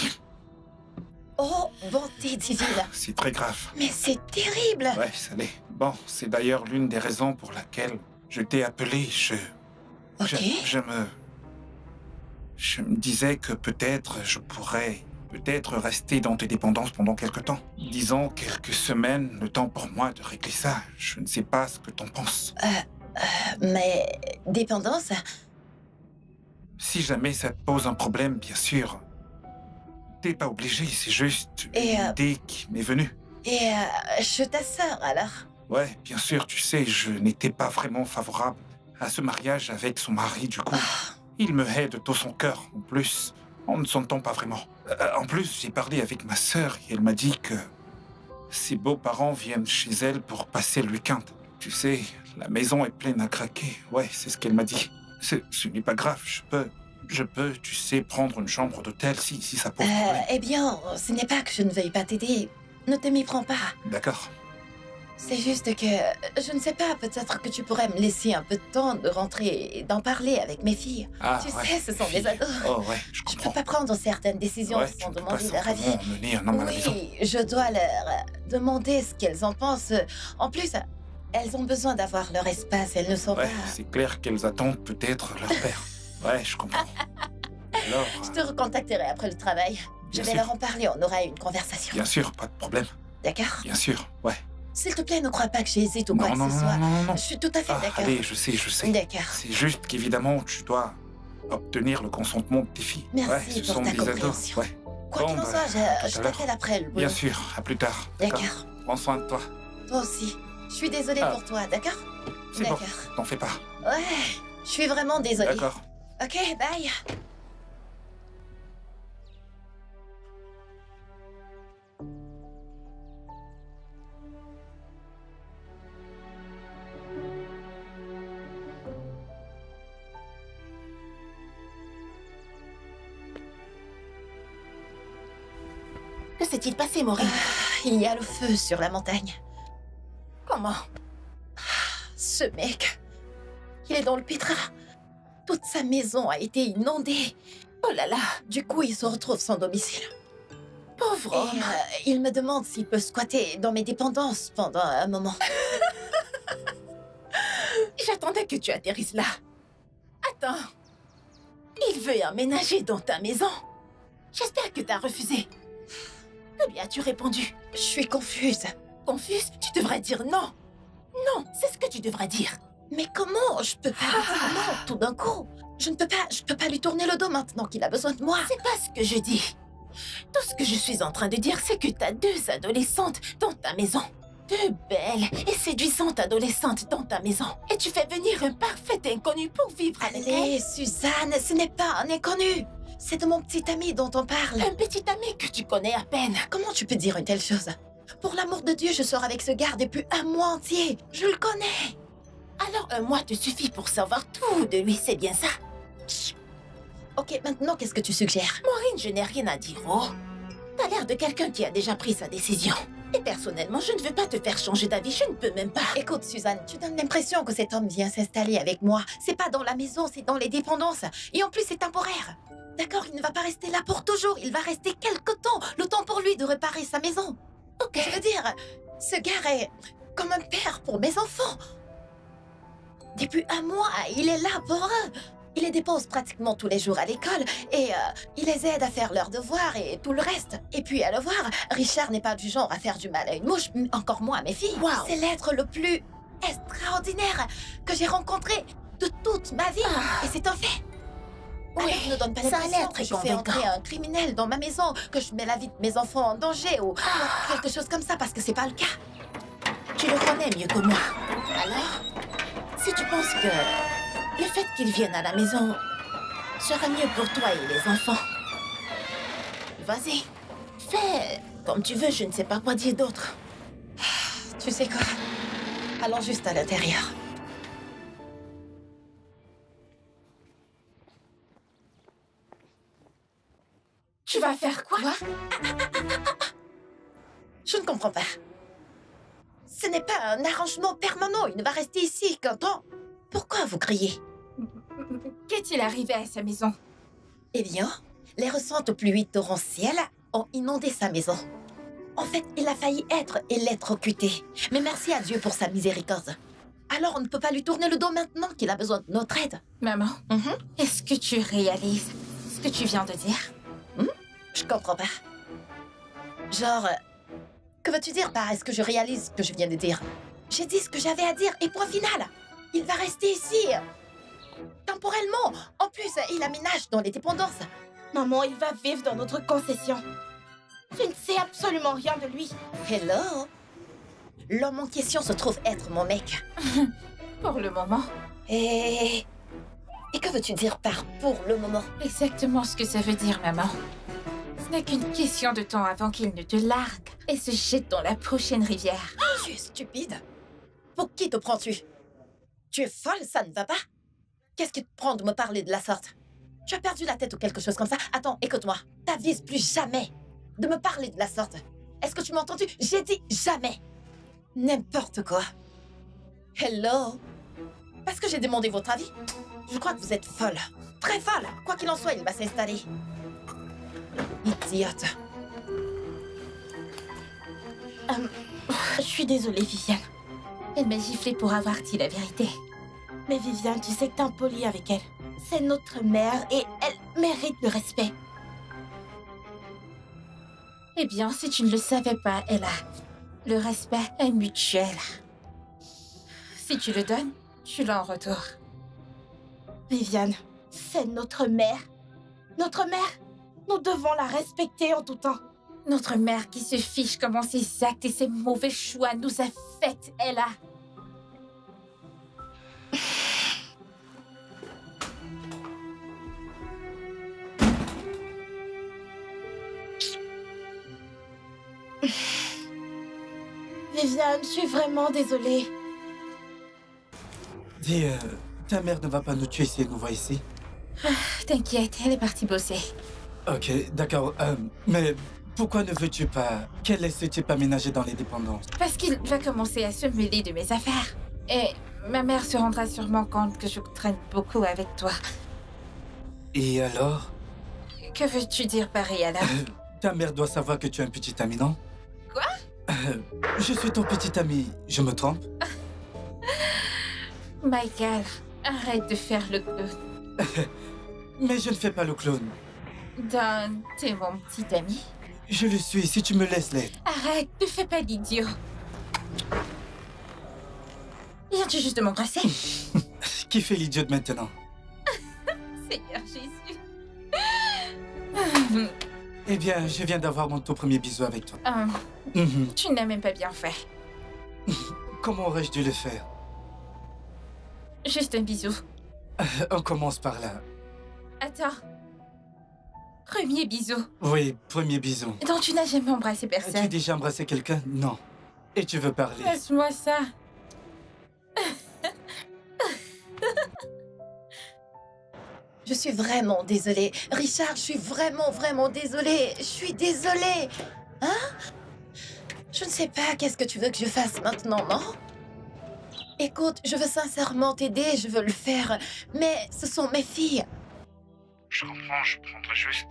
Oh, bonté divine. C'est très grave. Mais c'est terrible. Ouais, ça l'est. Bon, c'est d'ailleurs l'une des raisons pour laquelle je t'ai appelé. Ok. Je me disais que peut-être je pourrais rester dans tes dépendances pendant quelque temps. Disons quelques semaines, le temps pour moi de régler ça. Je ne sais pas ce que t'en penses. Mais dépendance? Si jamais ça te pose un problème, bien sûr. T'es pas obligé, c'est juste une Et, idée qui m'est venue. Et je suis ta sœur alors? Ouais, bien sûr, tu sais, je n'étais pas vraiment favorable à ce mariage avec son mari, du coup. Il me hait de tout son cœur. En plus, on ne s'entend pas vraiment. En plus, j'ai parlé avec ma sœur et elle m'a dit que ses beaux-parents viennent chez elle pour passer le week-end. Tu sais, la maison est pleine à craquer. Ouais, c'est ce qu'elle m'a dit. Ce n'est pas grave, je peux, tu sais, prendre une chambre d'hôtel si ça pose problème. Eh bien, ce n'est pas que je ne veuille pas t'aider. Ne te méprends pas. D'accord. C'est juste que, je ne sais pas, peut-être que tu pourrais me laisser un peu de temps de rentrer et d'en parler avec mes filles. Ah, Tu ouais, sais, ce sont fille. des ados. Oh ouais, je Je comprends. peux pas prendre certaines décisions Ouais, sans tu ne peux demander pas leur avis. simplement emmener un homme à la maison. Oui, je dois leur demander ce qu'elles en pensent. En plus, elles ont besoin d'avoir leur espace, elles ne sont Ouais, pas... c'est clair qu'elles attendent peut-être leur père. Ouais, je comprends. Alors, Je te recontacterai après le travail. Je Bien vais sûr. leur en parler, on aura une conversation. bien sûr, pas de problème. D'accord? Bien sûr, ouais. S'il te plaît, ne crois pas que j'hésite ou quoi Non, que non, ce non, soit. non, non, non. Je suis tout à fait Ah, d'accord. allez, je sais. D'accord. C'est juste qu'évidemment, tu dois obtenir le consentement de tes filles. Merci ouais, ce pour sont ta des ados. compréhension. Ouais, Quoi Bon, qu'il en bah, soit, à je tout à t'appelle après le boulot. bien sûr. À plus tard. D'accord. Prends soin de toi. Toi aussi. Je suis désolée Ah. pour toi, d'accord? C'est bon, D'accord. t'en fais pas. Ouais, je suis vraiment désolée. D'accord. Ok, bye. Que s'est-il passé, Maureen? Il y a le feu sur la montagne. Comment? Ce mec, il est dans le pétrin. Toute sa maison a été inondée. Oh là là, Du coup, il se retrouve sans domicile. pauvre Et homme. il me demande s'il peut squatter dans mes dépendances pendant un moment. J'attendais que tu atterrisses là. Attends. Il veut emménager dans ta maison. J'espère que t'as refusé. Que lui as-tu répondu? Je suis confuse. Confuse? Tu devrais dire non. Non, c'est ce que tu devrais dire. Mais comment je peux pas lui dire non tout d'un coup? Je peux pas lui tourner le dos maintenant qu'il a besoin de moi. C'est pas ce que je dis. Tout ce que je suis en train de dire, c'est que t'as deux adolescentes dans ta maison. Deux belles et séduisantes adolescentes dans ta maison. Et tu fais venir un parfait inconnu pour vivre avec elle. Allez, Suzanne, ce n'est pas un inconnu. C'est de mon petit ami dont on parle. Un petit ami que tu connais à peine. Comment tu peux dire une telle chose? Pour l'amour de Dieu, je sors avec ce gars depuis un mois entier. Je le connais. Alors un mois te suffit pour savoir tout de lui, c'est bien ça? Ok, maintenant, qu'est-ce que tu suggères? Maureen, je n'ai rien à dire, oh. T'as l'air de quelqu'un qui a déjà pris sa décision. Et personnellement, je ne veux pas te faire changer d'avis, je ne peux même pas. Écoute, Suzanne, tu donnes l'impression que cet homme vient s'installer avec moi. C'est pas dans la maison, c'est dans les dépendances. Et en plus, c'est temporaire. D'accord, il ne va pas rester là pour toujours. Il va rester quelque temps, le temps pour lui de réparer sa maison. Ok. Je veux dire, ce gars est comme un père pour mes enfants. Depuis un mois, il est là pour eux. Il les dépose pratiquement tous les jours à l'école et il les aide à faire leurs devoirs et tout le reste. Et puis à le voir, Richard n'est pas du genre à faire du mal à une mouche, encore moins à mes filles. Wow. C'est l'être le plus extraordinaire que j'ai rencontré de toute ma vie. Et c'est un fait. Oui, Alors, ne donne pas ça a l'impression l'air que très je fais convaincant. entrer un criminel dans ma maison, que je mets la vie de mes enfants en danger ou quelque chose comme ça, parce que c'est pas le cas. Tu le connais mieux que moi. Alors, si tu penses que le fait qu'il vienne à la maison sera mieux pour toi et les enfants, vas-y. Fais comme tu veux, je ne sais pas quoi dire d'autre. Tu sais quoi? Allons juste à l'intérieur. Tu vas faire quoi? Je ne comprends pas. Ce n'est pas un arrangement permanent. Il ne va rester ici qu'un temps. Pourquoi vous criez? Qu'est-il arrivé à sa maison? Eh bien, les récentes pluies torrentielles ont inondé sa maison. En fait, il a failli être électrocuté. Mais merci à Dieu pour sa miséricorde. Alors on ne peut pas lui tourner le dos maintenant qu'il a besoin de notre aide. Maman, est-ce que tu réalises ce que tu viens de dire? Je comprends pas. Genre, que veux-tu dire par est-ce que je réalise ce que je viens de dire? J'ai dit ce que j'avais à dire et point final. Il va rester ici. Temporellement. En plus, il aménage dans les dépendances. Maman, il va vivre dans notre concession. Tu ne sais absolument rien de lui. Hello? L'homme en question se trouve être mon mec. Pour le moment. Et que veux-tu dire par pour le moment? Exactement ce que ça veut dire, maman. Ce n'est qu'une question de temps avant qu'il ne te largue et se jette dans la prochaine rivière. Tu es stupide. Pour qui te prends-tu? Tu es folle, ça ne va pas? Qu'est-ce qui te prend de me parler de la sorte? Tu as perdu la tête ou quelque chose comme ça? Attends, écoute-moi. T'avises plus jamais de me parler de la sorte. Est-ce que tu m'as entendu? J'ai dit jamais. N'importe quoi. Hello? Parce que j'ai demandé votre avis? Je crois que vous êtes folle. Très folle. Quoi qu'il en soit, il va s'installer. Idiote. Je suis désolée, Viviane. Elle m'a giflé pour avoir dit la vérité. Mais Viviane, tu sais que t'es impoli avec elle. C'est notre mère et elle mérite le respect. Eh bien, si tu ne le savais pas, Ella, le respect est mutuel. Si tu le donnes, tu l'as en retour. Viviane, c'est notre mère. Notre mère, nous devons la respecter en tout temps. Notre mère qui se fiche comment ses actes et ses mauvais choix nous affectent, Ella. Viviane, je suis vraiment désolée. Dis, ta mère ne va pas nous tuer si elle nous voit ici? T'inquiète, elle est partie bosser. Ok, d'accord. Mais pourquoi ne veux-tu pas qu'elle laisse ce type aménager dans les dépendances? Parce qu'il va commencer à se mêler de mes affaires. Et ma mère se rendra sûrement compte que je traîne beaucoup avec toi. Et alors? Que veux-tu dire par et alors? Ta mère doit savoir que tu es un petit ami, non? Quoi? Je suis ton petit ami. Je me trompe? Michael, arrête de faire le clown. Mais je ne fais pas le clown. Don, t'es mon petit ami. Je le suis, si tu me laisses l'être. Arrête, ne fais pas l'idiot. Viens-tu juste de m'embrasser? Qui fait l'idiot maintenant? Seigneur Jésus. Eh bien, je viens d'avoir mon tout premier bisou avec toi. Tu n'as même pas bien fait. Comment aurais-je dû le faire? Juste un bisou. On commence par là. Attends. Premier bisou. Oui, premier bisou. Donc tu n'as jamais embrassé As-tu personne. déjà embrassé quelqu'un? Non. Et tu veux parler? Laisse-moi ça. Je suis vraiment désolée. Richard, je suis vraiment désolée. Je suis désolée. Hein? Je ne sais pas qu'est-ce que tu veux que je fasse maintenant, non? Écoute, je veux sincèrement t'aider, je veux le faire. Mais ce sont mes filles. Je comprends, je prendrais juste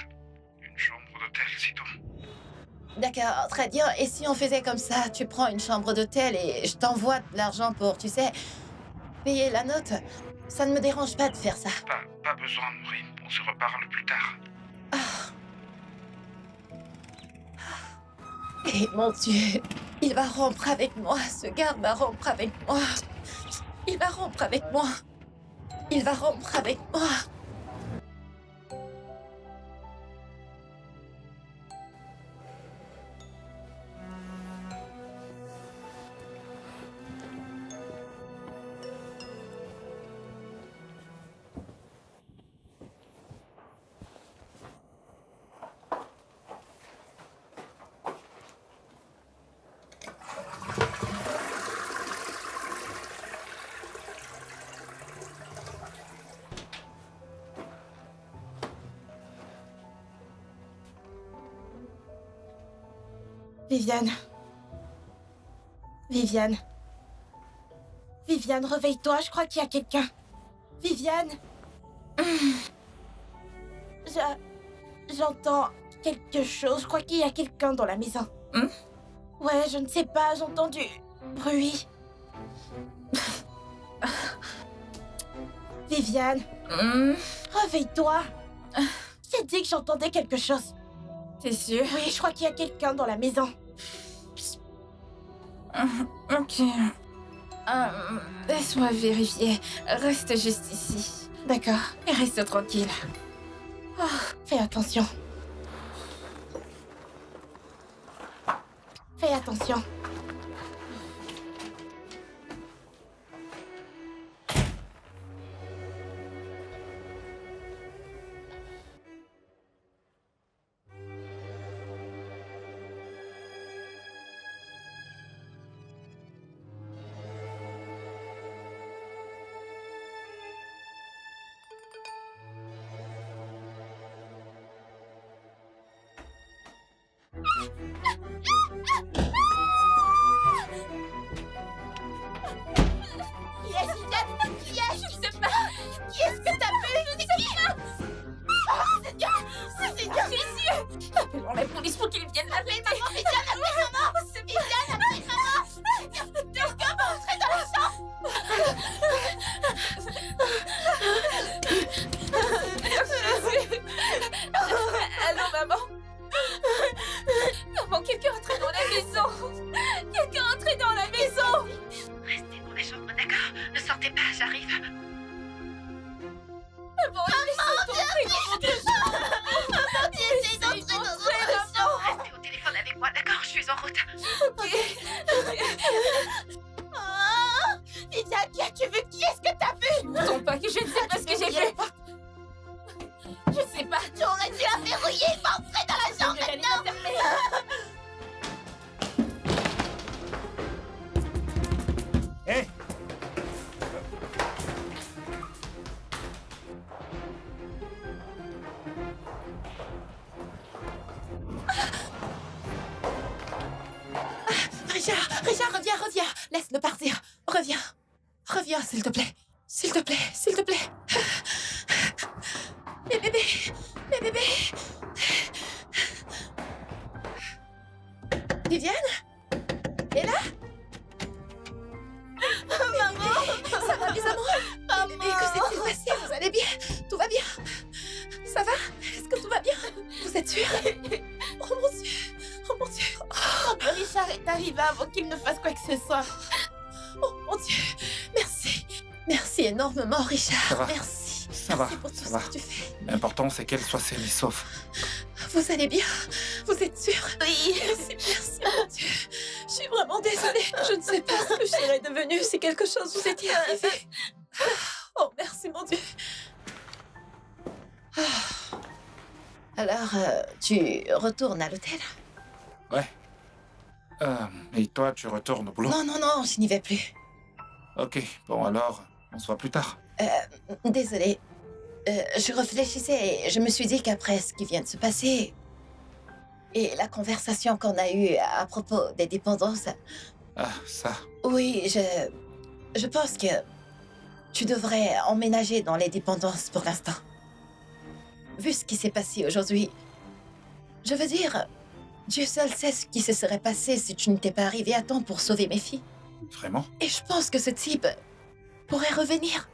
une chambre d'hôtel, c'est tout. D'accord, très bien. Et si on faisait comme ça, tu prends une chambre d'hôtel et je t'envoie de l'argent pour, tu sais, payer la note. Ça ne me dérange pas de faire ça. Pas besoin, Maureen. On se reparle plus tard. Et mon Dieu, il va rompre avec moi. Ce gars va rompre avec moi. Il va rompre avec moi. Il va rompre avec moi. Viviane. Viviane. Viviane, réveille-toi, je crois qu'il y a quelqu'un. Viviane. J'entends quelque chose, je crois qu'il y a quelqu'un dans la maison. Ouais, je ne sais pas, j'entends du bruit. Viviane. Réveille-toi. J'ai dit que j'entendais quelque chose. T'es sûre? Oui, je crois qu'il y a quelqu'un dans la maison. Ok. Laisse-moi vérifier. Reste juste ici. D'accord. Et reste tranquille. Fais attention. Fais attention. Appelons la police pour qu'ils viennent l'arrêter. Allô, maman? Maman, quelqu'un est entré dans la maison. Quelqu'un est entré dans la maison. Restez dans la chambre, d'accord? Ne sortez pas, j'arrive. Maman, essaye d'entrer dans notre chambre. Restez au téléphone avec moi, d'accord? Je suis en route. Viviane, qui as-tu vu? Qui est-ce que t'as vu? Ne tombe pas que je ne sais pas ce que j'ai fait. Je sais pas. Tu aurais dû la verrouiller, il va entrer dans la chambre maintenant. Hé! Richard, reviens. Laisse-le partir. Reviens, s'il te plaît. S'il te plaît. Mes bébés. Viviane? Et là? Maman! Ça va, mes amours? Maman! Bébé, que s'est-il passé? Vous allez bien? Tout va bien? Ça va? Est-ce que tout va bien? Vous êtes sûrs? Oh mon Dieu! Richard est arrivé avant qu'il ne fasse quoi que ce soit. Oh mon Dieu! Merci énormément, Richard. Ça va. Merci. Ça va, Merci pour tout ça ce va. que tu fais. L'important, c'est qu'elle soit saine et sauf. Vous allez bien? Vous êtes sûr? Oui. Merci, mon Dieu. Je suis vraiment désolée. Je ne sais pas ce que je serais devenue si quelque chose vous était arrivé. Oh, merci, mon Dieu. Alors, tu retournes à l'hôtel? Ouais. Et toi, tu retournes au boulot? Non, je n'y vais plus. Ok, bon alors, on se voit plus tard. Désolée. Je réfléchissais et je me suis dit qu'après ce qui vient de se passer et la conversation qu'on a eue à propos des dépendances, Ah, ça. oui, je pense que tu devrais emménager dans les dépendances pour l'instant. Vu ce qui s'est passé aujourd'hui, je veux dire, Dieu seul sait ce qui se serait passé si tu n'étais pas arrivé à temps pour sauver mes filles. Vraiment? Et je pense que ce type pourrait revenir.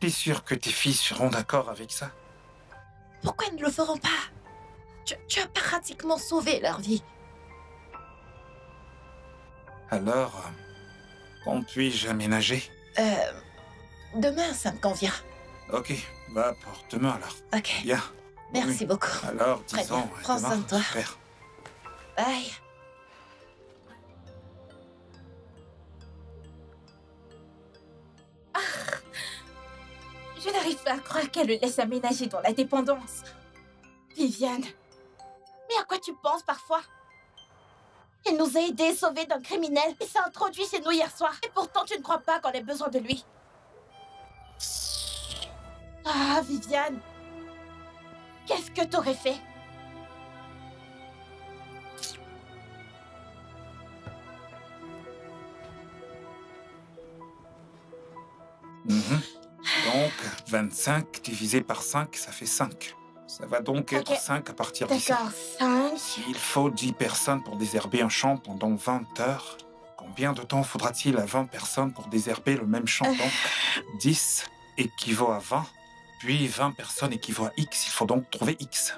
T'es sûr que tes filles seront d'accord avec ça? Pourquoi ils ne le feront pas? Tu as pratiquement sauvé leur vie. Alors, quand puis-je aménager? Demain, ça me convient. Ok, bah pour demain alors. Ok, Bien. merci Oui. beaucoup. Alors, Très disons, bien. Prends demain, soin de toi. super. Bye. Je n'arrive pas à croire qu'elle le laisse aménager dans la dépendance. Viviane, mais à quoi tu penses parfois? Elle nous a aidés, sauvés d'un criminel, et s'est introduit chez nous hier soir. Et pourtant, tu ne crois pas qu'on ait besoin de lui. Ah, Viviane, qu'est-ce que t'aurais fait? 25 divisé par 5, ça fait 5. Ça va donc être Ok. 5 à partir d'ici. D'accord, 5. S'il faut 10 personnes pour désherber un champ pendant 20 heures, combien de temps faudra-t-il à 20 personnes pour désherber le même champ? Donc, 10 équivaut à 20, puis 20 personnes équivaut à X. Il faut donc trouver X.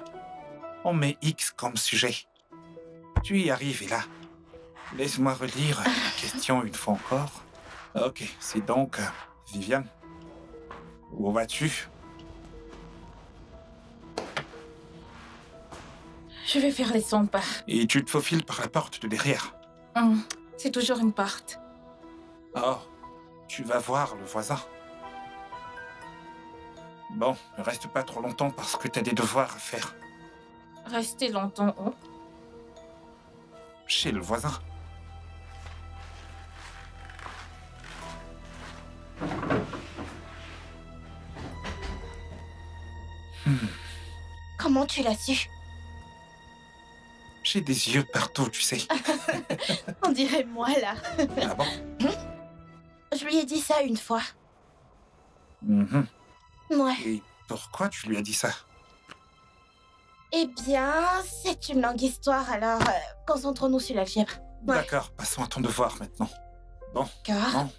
On met X comme sujet. Tu y arrives, et là. Laisse-moi relire la question une fois encore. Ok, c'est donc Viviane. Où vas-tu? Je vais faire les 100 pas. Et tu te faufiles par la porte de derrière. C'est toujours une porte. Oh, tu vas voir le voisin. Bon, ne reste pas trop longtemps parce que t'as des devoirs à faire. Rester longtemps où? Chez le voisin. Comment tu l'as su? J'ai des yeux partout, tu sais. On dirait moi, là. Ah bon? Je lui ai dit ça une fois. Mhm. Ouais. Et pourquoi tu lui as dit ça? Eh bien, c'est une longue histoire, alors concentrons-nous sur l'algèbre. Ouais. D'accord, passons à ton devoir maintenant. D'accord. Non.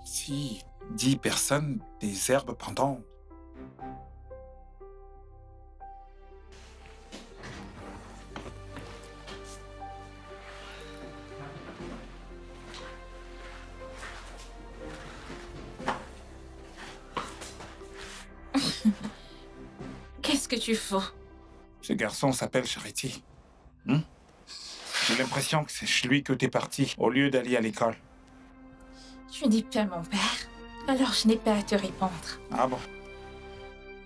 Si 10 personnes désherbent pendant... Qu'est-ce que tu fous? Ce garçon s'appelle Charity. J'ai l'impression que c'est chez lui que t'es parti, au lieu d'aller à l'école. Tu n'es pas mon père, alors je n'ai pas à te répondre. Ah bon?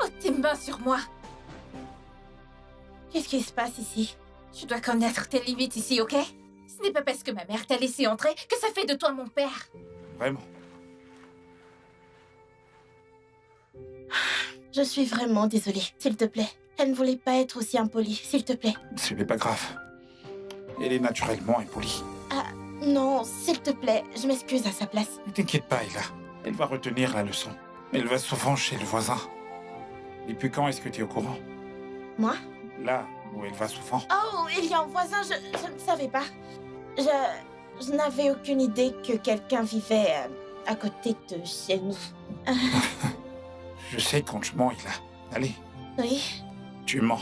Oh, tes mains sur moi! Qu'est-ce qui se passe ici? Tu dois connaître tes limites ici, ok? Ce n'est pas parce que ma mère t'a laissé entrer que ça fait de toi mon père. Vraiment? Je suis vraiment désolée, s'il te plaît. Elle ne voulait pas être aussi impolie, s'il te plaît. Ce n'est pas grave. Elle est naturellement impolie. Non, s'il te plaît, je m'excuse à sa place. Ne t'inquiète pas, Ella. Elle va retenir la leçon. Elle va souvent chez le voisin. Depuis quand est-ce que tu es au courant? Moi? Là où elle va souvent. Oh, il y a un voisin, je ne savais pas. Je n'avais aucune idée que quelqu'un vivait à côté de chez nous. Je sais quand je mens, Ella. Allez, Oui? tu mens.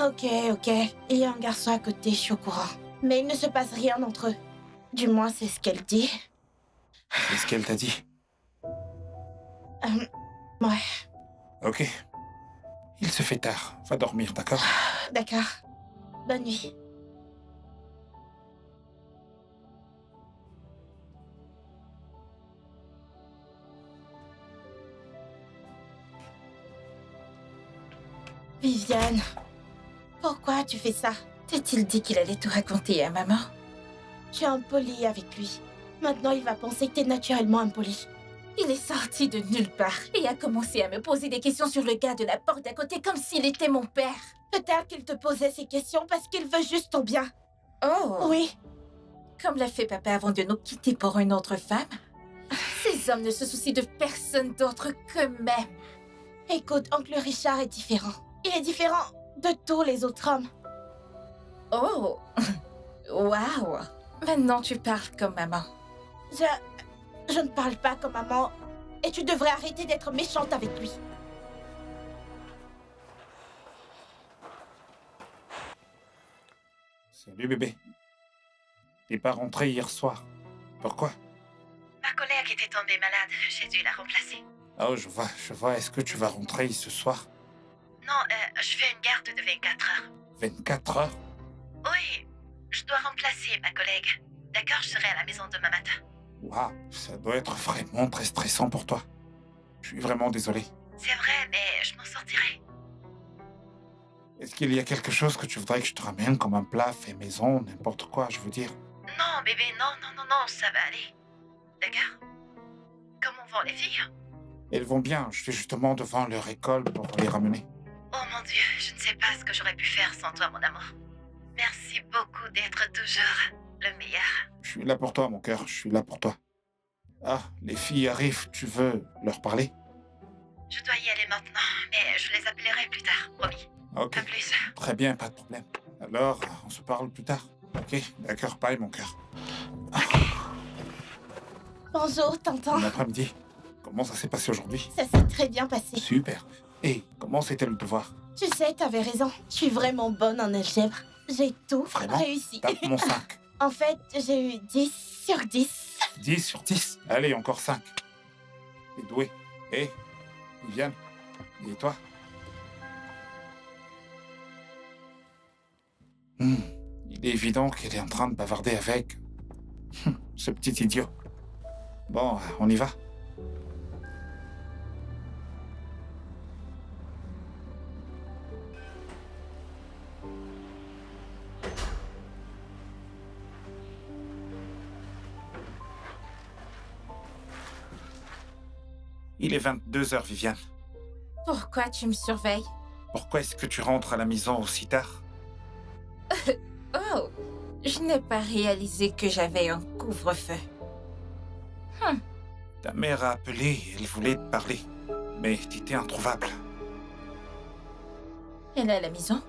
Ok. Il y a un garçon à côté, je suis au courant. Mais il ne se passe rien entre eux. Du moins, c'est ce qu'elle dit. C'est ce qu'elle t'a dit. Ouais, Ok. Il se fait tard. Va dormir, d'accord? d'accord. Bonne nuit. Viviane, pourquoi tu fais ça? T'a-t-il dit qu'il allait tout raconter à maman? Tu es impoli avec lui. Maintenant, il va penser que t'es naturellement impoli. Il est sorti de nulle part et a commencé à me poser des questions sur le gars de la porte d'à côté comme s'il était mon père. Peut-être qu'il te posait ces questions parce qu'il veut juste ton bien. Oh! Oui. Comme l'a fait papa avant de nous quitter pour une autre femme. Ces hommes ne se soucient de personne d'autre qu'eux-mêmes. Écoute, oncle Richard est différent. Il est différent de tous les autres hommes. Oh! Waouh! Maintenant, tu parles comme maman. Je ne parle pas comme maman. Et tu devrais arrêter d'être méchante avec lui. Salut, bébé. T'es pas rentré hier soir. Pourquoi? Ma collègue était tombée malade, j'ai dû la remplacer. Oh, je vois. Est-ce que tu vas rentrer ce soir? Non, je fais une garde de 24 heures. 24 heures? Oui, je dois remplacer ma collègue. D'accord, je serai à la maison demain matin. Waouh, ça doit être vraiment très stressant pour toi. Je suis vraiment désolé. C'est vrai, mais je m'en sortirai. Est-ce qu'il y a quelque chose que tu voudrais que je te ramène, comme un plat fait maison, n'importe quoi, je veux dire? Non, bébé, non, ça va aller. D'accord? Comment vont les filles? Elles vont bien, je suis justement devant leur école pour les ramener. Oh mon Dieu, je ne sais pas ce que j'aurais pu faire sans toi, mon amour. Merci beaucoup d'être toujours le meilleur. Je suis là pour toi, mon cœur, je suis là pour toi. Ah, les filles arrivent, tu veux leur parler? Je dois y aller maintenant, mais je les appellerai plus tard, promis. Ok, À plus. très bien, pas de problème. Alors, on se parle plus tard. Ok, d'accord, bye mon cœur. Bonjour, Tintin. Bon après-midi. Comment ça s'est passé aujourd'hui? Ça s'est très bien passé. Super. Et comment c'était le devoir? Tu sais, t'avais raison. Je suis vraiment bonne en algèbre. J'ai tout Vraiment? réussi. Tape mon 5. En fait, j'ai eu 10 sur 10. 10 sur 10. Allez, encore 5. T'es doué. Et Viviane? Et toi? Il est évident qu'elle est en train de bavarder avec ce petit idiot. Bon, on y va. Il est 22h, Viviane. Pourquoi tu me surveilles? Pourquoi est-ce que tu rentres à la maison aussi tard? Oh, je n'ai pas réalisé que j'avais un couvre-feu. Ta mère a appelé et elle voulait te parler. Mais t'étais introuvable. Elle est à la maison?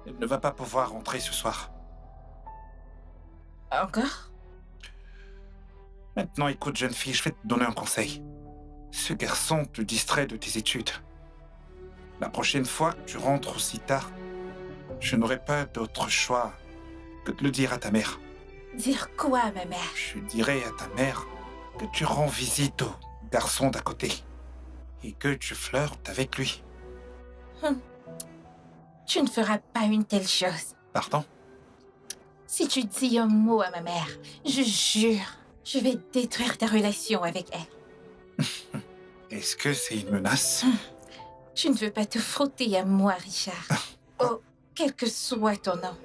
Elle ne va pas pouvoir rentrer ce soir. Encore? Maintenant, écoute, jeune fille, je vais te donner un conseil. Ce garçon te distrait de tes études. La prochaine fois que tu rentres aussi tard, je n'aurai pas d'autre choix que de le dire à ta mère. Dire quoi à ma mère? Je dirai à ta mère que tu rends visite au garçon d'à côté et que tu flirtes avec lui. Tu ne feras pas une telle chose. Pardon? Si tu dis un mot à ma mère, je jure, je vais détruire ta relation avec elle. Est-ce que c'est une menace? Tu ne veux pas te frotter à moi, Richard. Oh, quel que soit ton nom.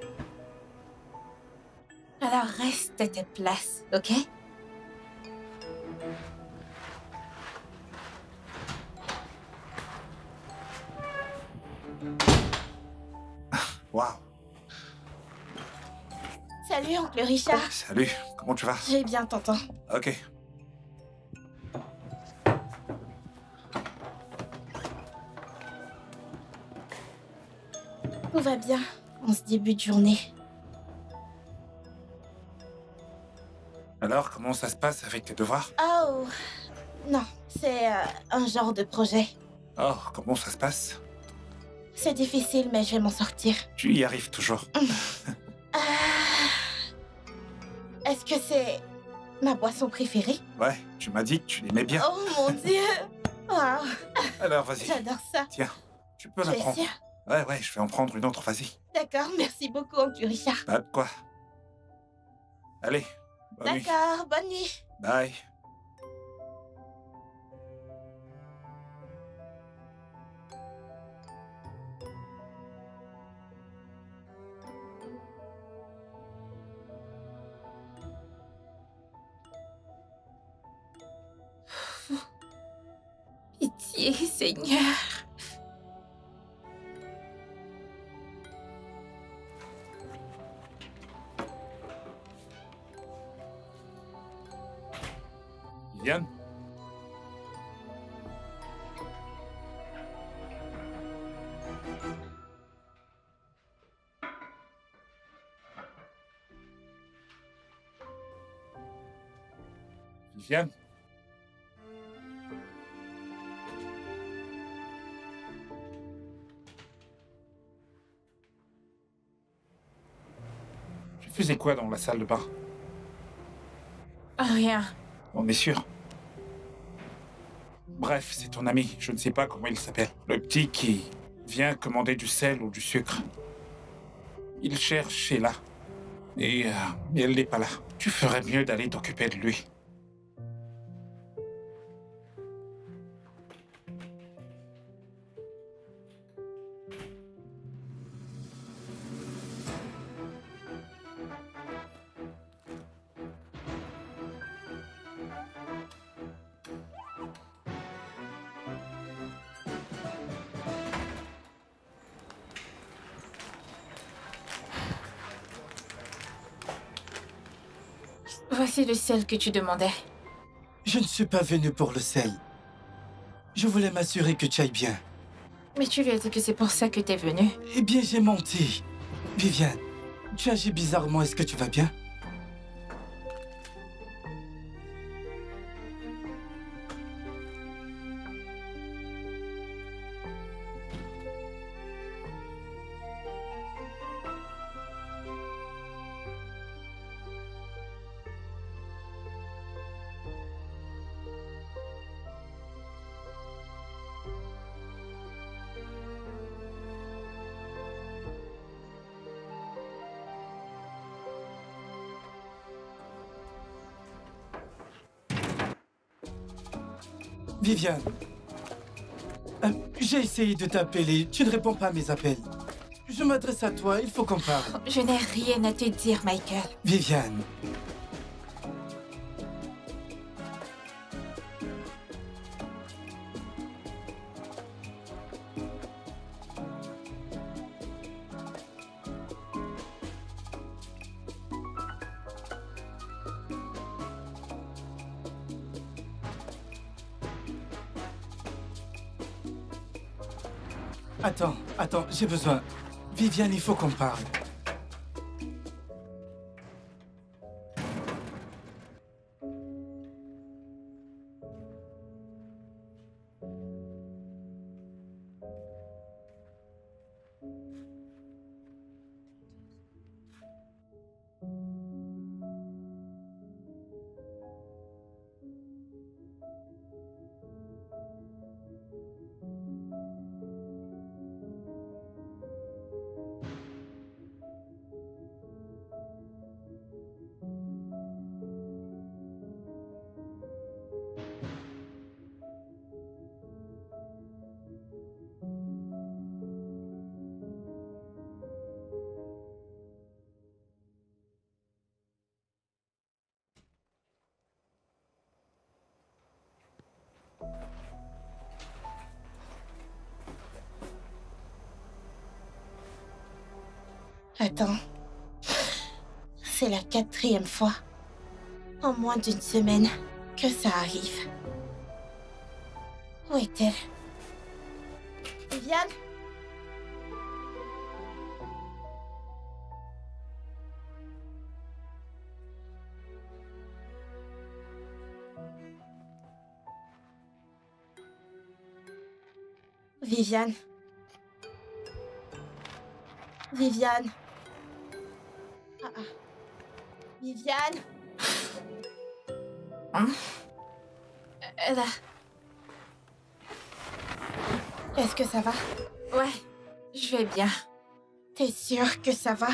Alors reste à ta place, ok? Waouh! Salut, oncle Richard. Salut, comment tu vas? J'ai bien, Tintin. Ok. Tout va bien en ce début de journée. Alors, comment ça se passe avec tes devoirs? Oh, non, c'est un genre de projet. Oh, comment ça se passe? C'est difficile, mais je vais m'en sortir. Tu y arrives toujours. Ah. Est-ce que c'est ma boisson préférée? Ouais, tu m'as dit que tu l'aimais bien. Oh mon Dieu! Wow, Alors, vas-y. j'adore ça. Tiens, tu peux Tu la es prendre. sûr? Ouais, je vais en prendre une autre, vas-y. D'accord, merci beaucoup, oncle Richard. Pas de quoi. Allez, bonne nuit. D'accord, bonne nuit. Bye. Pitié, Seigneur. Viviane? Viviane? Tu faisais quoi dans la salle de bain? Rien. On est sûr? Bref, c'est ton ami, je ne sais pas comment il s'appelle. Le petit qui vient commander du sel ou du sucre. Il cherche Sheila. Et elle n'est pas là. Tu ferais mieux d'aller t'occuper de lui. Voici le sel que tu demandais. Je ne suis pas venu pour le sel. Je voulais m'assurer que tu ailles bien. Mais tu lui as dit que c'est pour ça que t'es venu. Eh bien, j'ai menti. Viviane, tu agis bizarrement. Est-ce que tu vas bien? Viviane, j'ai essayé de t'appeler. Tu ne réponds pas à mes appels. Je m'adresse à toi. Il faut qu'on parle. Je n'ai rien à te dire, Michael. Viviane. Attends, j'ai besoin. Viviane, il faut qu'on parle. Attends. C'est la 4e fois, en moins d'une semaine, que ça arrive. Où est-elle? Viviane? Viviane? Viviane? Viviane? Elle a... Est-ce que ça va? Ouais, je vais bien. T'es sûre que ça va?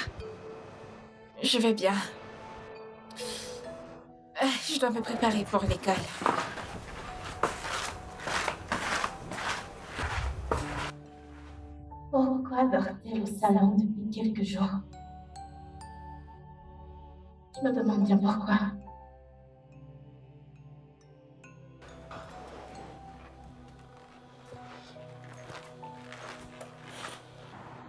Je vais bien. Je dois me préparer pour l'école. Pourquoi dort-elle au salon depuis quelques jours? Je me demande bien pourquoi.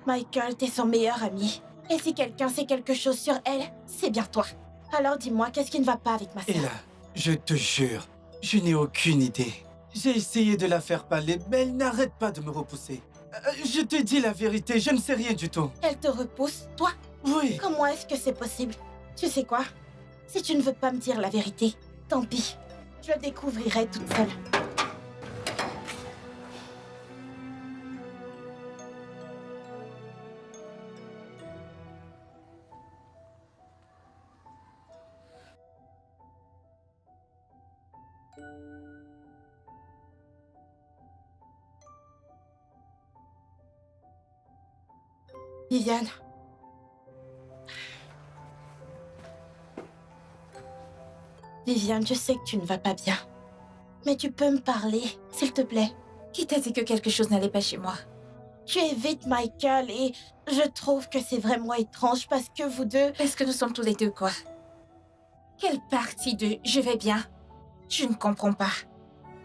Michael, t'es son meilleur ami. Et si quelqu'un sait quelque chose sur elle, c'est bien toi. Alors dis-moi, qu'est-ce qui ne va pas avec ma sœur? Et là, je te jure, je n'ai aucune idée. J'ai essayé de la faire parler, mais elle n'arrête pas de me repousser. Je te dis la vérité, je ne sais rien du tout. Elle te repousse, toi? Oui. Comment est-ce que c'est possible? Tu sais quoi? Si tu ne veux pas me dire la vérité, tant pis. Je découvrirai toute seule. Viviane. Viviane, je sais que tu ne vas pas bien. Mais tu peux me parler, s'il te plaît. Qui t'a dit que quelque chose n'allait pas chez moi? Tu évites Michael et je trouve que c'est vraiment étrange parce que vous deux... Est-ce que nous sommes tous les deux quoi? Quelle partie de « je vais bien » Je ne comprends pas.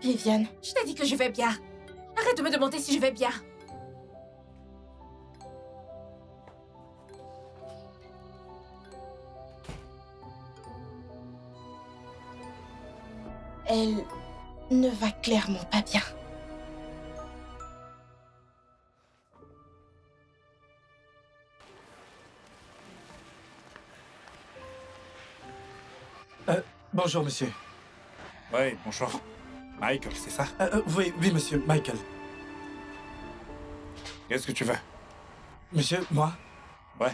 Viviane. Je t'ai dit que je vais bien. Arrête de me demander si je vais bien. Elle ne va clairement pas bien. Bonjour, monsieur. Ouais, bonjour. Michael, c'est ça? Oui, monsieur, Michael. Qu'est-ce que tu veux? Monsieur, moi? Ouais.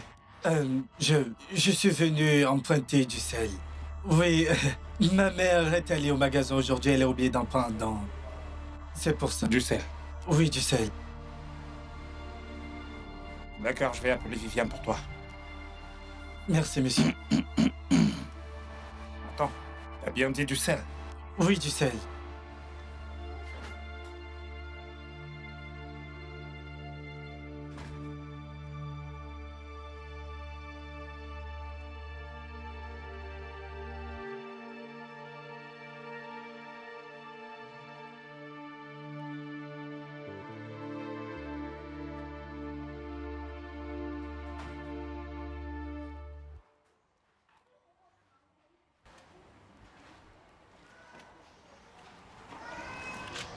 Je suis venu emprunter du sel. Oui, ma mère est allée au magasin aujourd'hui, elle a oublié d'en prendre, donc... C'est pour ça. Du sel. Oui, du sel. D'accord, je vais appeler Viviane pour toi. Merci, monsieur. Attends, t'as bien dit du sel? Oui, du sel.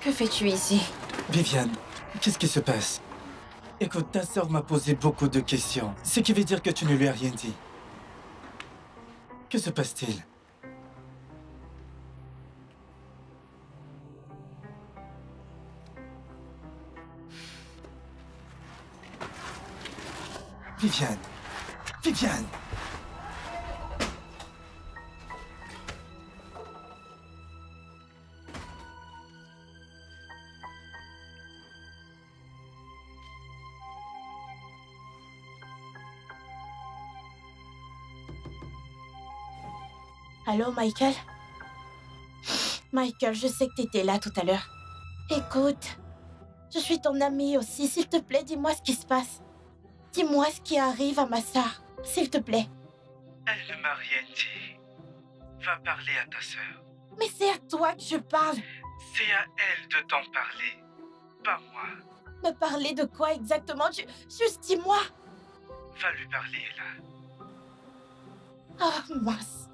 Que fais-tu ici? Viviane, qu'est-ce qui se passe? Écoute, ta sœur m'a posé beaucoup de questions, ce qui veut dire que tu ne lui as rien dit. Que se passe-t-il? Viviane! Viviane! Allô, Michael? Michael, je sais que t'étais là tout à l'heure. Écoute, je suis ton amie aussi. S'il te plaît, dis-moi ce qui se passe. Dis-moi ce qui arrive à ma sœur, s'il te plaît. Elle ne m'a rien dit. Va parler à ta sœur. Mais c'est à toi que je parle. C'est à elle de t'en parler, pas moi. Me parler de quoi exactement? Juste dis-moi. Va lui parler, là. Oh, mince.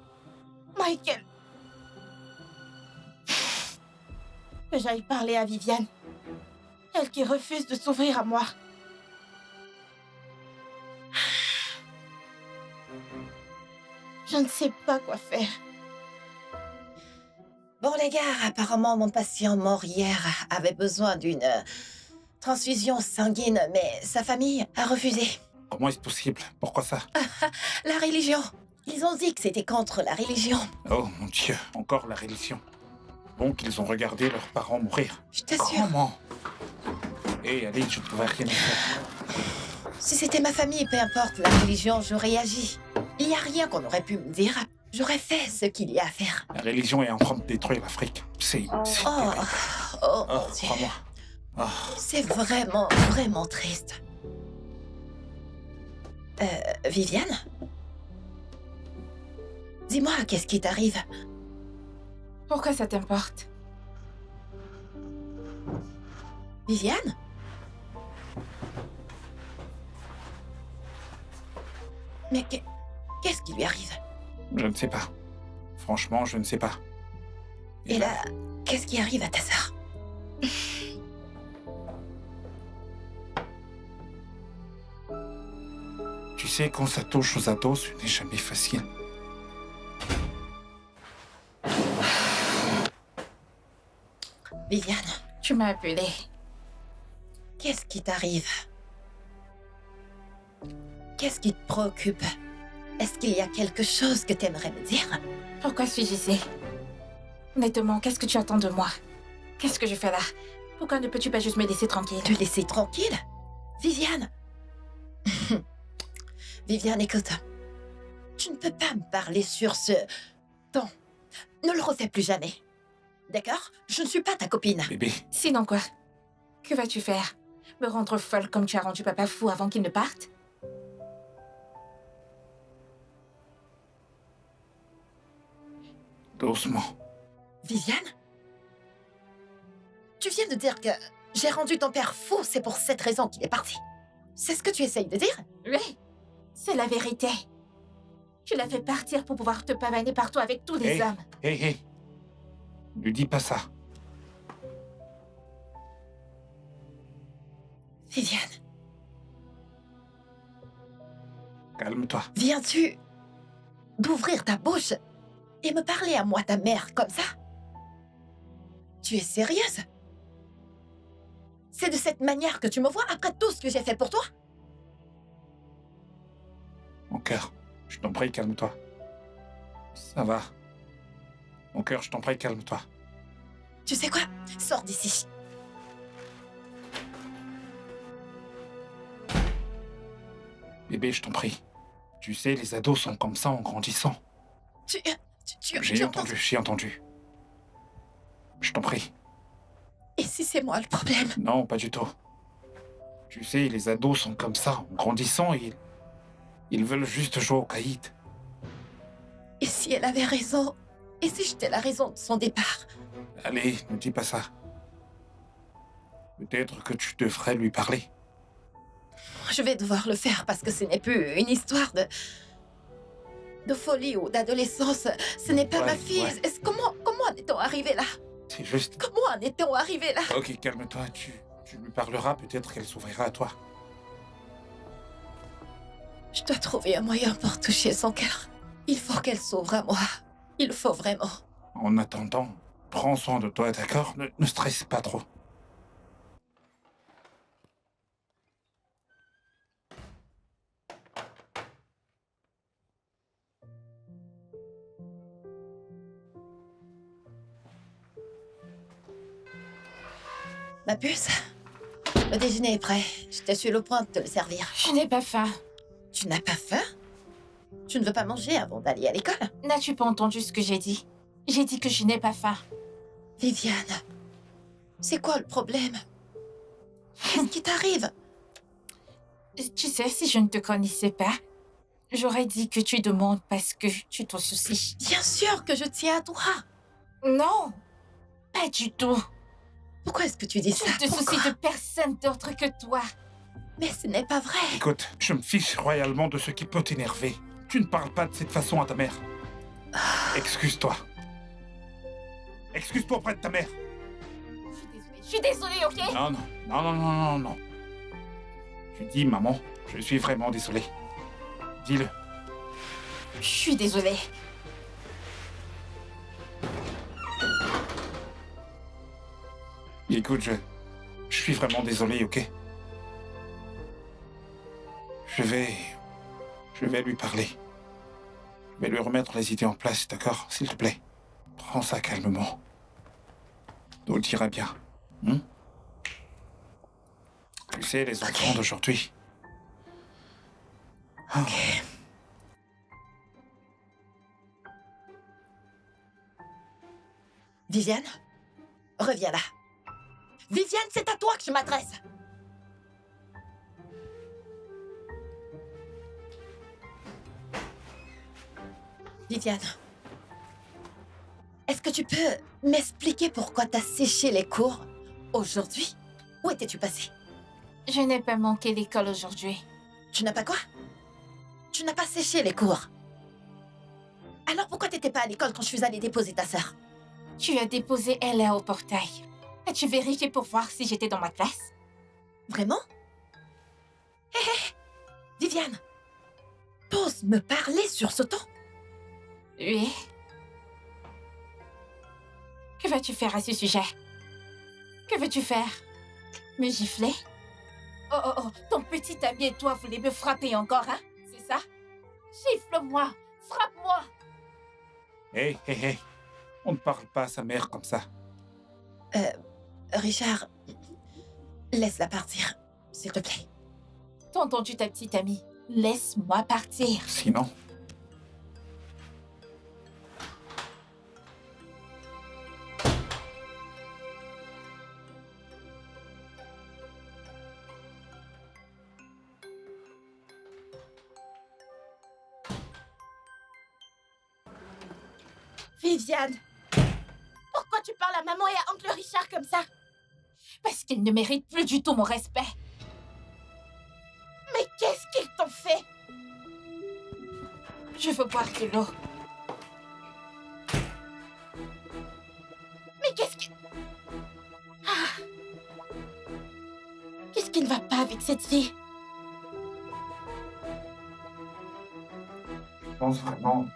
Michael. Que j'aille parler à Viviane. Elle qui refuse de s'ouvrir à moi. Je ne sais pas quoi faire. Bon, les gars, apparemment, mon patient mort hier avait besoin d'une transfusion sanguine, mais sa famille a refusé. Comment est-ce possible? Pourquoi ça? La religion. Ils ont dit que c'était contre la religion. Oh mon Dieu, encore la religion. Bon qu'ils ont regardé leurs parents mourir. Je t'assure. Comment? Hé, allez, je ne pouvais rien faire. Si c'était ma famille, peu importe la religion, j'aurais agi. Il n'y a rien qu'on aurait pu me dire. J'aurais fait ce qu'il y a à faire. La religion est en train de détruire l'Afrique. C'est Oh, terrible. oh, Oh, mon Dieu. crois-moi. Oh. C'est vraiment, vraiment triste. Viviane? Dis-moi, qu'est-ce qui t'arrive? Pourquoi ça t'importe? Viviane? Mais qu'est-ce qui lui arrive? Je ne sais pas. Franchement, je ne sais pas. Et là, qu'est-ce qui arrive à ta sœur? Tu sais, quand ça touche aux ados, ce n'est jamais facile. Viviane, Tu m'as appelé. qu'est-ce qui t'arrive? Qu'est-ce qui te préoccupe? Est-ce qu'il y a quelque chose que t'aimerais me dire? Pourquoi suis-je ici? Honnêtement, qu'est-ce que tu attends de moi? Qu'est-ce que je fais là? Pourquoi ne peux-tu pas juste me laisser tranquille? Te laisser tranquille? Viviane? Viviane, écoute. Tu ne peux pas me parler sur ce ton. Ne le refais plus jamais. D'accord? Je ne suis pas ta copine. Bébé, Sinon quoi? Que vas-tu faire? Me rendre folle comme tu as rendu papa fou avant qu'il ne parte? doucement. Viviane? Tu viens de dire que j'ai rendu ton père fou, c'est pour cette raison qu'il est parti. C'est ce que tu essayes de dire? Oui, c'est la vérité. Tu l'as fait partir pour pouvoir te pavaner partout avec tous les Hey. hommes. Hé, hé. Lui dis pas ça. Viviane, Calme-toi. viens-tu d'ouvrir ta bouche Et me parler à moi, ta mère, comme ça? Tu es sérieuse? C'est de cette manière que tu me vois après tout ce que j'ai fait pour toi? Mon cœur, je t'en prie, calme-toi. Ça va. Mon cœur, je t'en prie, calme-toi. Tu sais quoi? Sors d'ici. Bébé, je t'en prie. Tu sais, les ados sont comme ça en grandissant. J'ai entendu. Je t'en prie. Et si c'est moi le problème? Non, pas du tout. Tu sais, les ados sont comme ça en grandissant, ils veulent juste jouer au caïd. Et si elle avait raison? Et si j'étais la raison de son départ? Allez, ne dis pas ça. Peut-être que tu devrais lui parler. Je vais devoir le faire parce que ce n'est plus une histoire de folie ou d'adolescence. Ce n'est pas ma fille. Ouais. Comment en est-on arrivé là? C'est juste... Comment en est-on arrivé là? Ok, calme-toi, tu lui parleras, peut-être qu'elle s'ouvrira à toi. Je dois trouver un moyen pour toucher son cœur. Il faut qu'elle s'ouvre à moi. Il faut vraiment. En attendant, prends soin de toi, d'accord? Ne stresse pas trop. Ma puce, le déjeuner est prêt. J'étais sur le point de te le servir. Je n'ai pas faim. Tu n'as pas faim? Tu ne veux pas manger avant d'aller à l'école? N'as-tu pas entendu ce que j'ai dit? J'ai dit que je n'ai pas faim. Viviane, c'est quoi le problème? Qu'est-ce qui t'arrive? Tu sais, si je ne te connaissais pas, j'aurais dit que tu demandes parce que tu t'en soucies. Bien sûr que je tiens à toi. Non, pas du tout. Pourquoi est-ce que tu dis ça? Tu te soucies Pourquoi? de personne d'autre que toi. Mais ce n'est pas vrai. Écoute, je me fiche royalement de ce qui peut t'énerver. Tu ne parles pas de cette façon à ta mère. Excuse-toi. Excuse-toi auprès de ta mère. Je suis désolée, ok? Non. Tu dis, maman, je suis vraiment désolé. Dis-le. Je suis désolée. Écoute, je suis vraiment désolé, ok? Je vais lui parler. Je vais lui remettre les idées en place, d'accord? S'il te plaît. Prends ça calmement. Tout ira bien. Tu sais, les enfants d'aujourd'hui... Ah. Viviane, reviens là. Viviane, c'est à toi que je m'adresse. Viviane, est-ce que tu peux m'expliquer pourquoi t'as séché les cours aujourd'hui? Où étais-tu passée? Je n'ai pas manqué l'école aujourd'hui. Tu n'as pas quoi? Tu n'as pas séché les cours. Alors pourquoi t'étais pas à l'école quand je suis allée déposer ta sœur? Tu as déposé Ella au portail. As-tu vérifié pour voir si j'étais dans ma classe? Vraiment? Hé, Viviane, t'oses me parler sur ce ton? Oui. Que vas-tu faire à ce sujet? Que veux-tu faire? Me gifler? Oh, ton petit ami et toi voulez me frapper encore, hein? C'est ça? Gifle-moi! Frappe-moi! Hé. On ne parle pas à sa mère comme ça. Richard, laisse-la partir, s'il te plaît. T'as entendu ta petite amie? Laisse-moi partir. Sinon... Viviane! Pourquoi tu parles à maman et à oncle Richard comme ça? Parce qu'ils ne méritent plus du tout mon respect. Mais qu'est-ce qu'ils t'ont fait? Je veux boire de l'eau. Mais qu'est-ce qui... Ah. Qu'est-ce qui ne va pas avec cette fille? Je pense vraiment...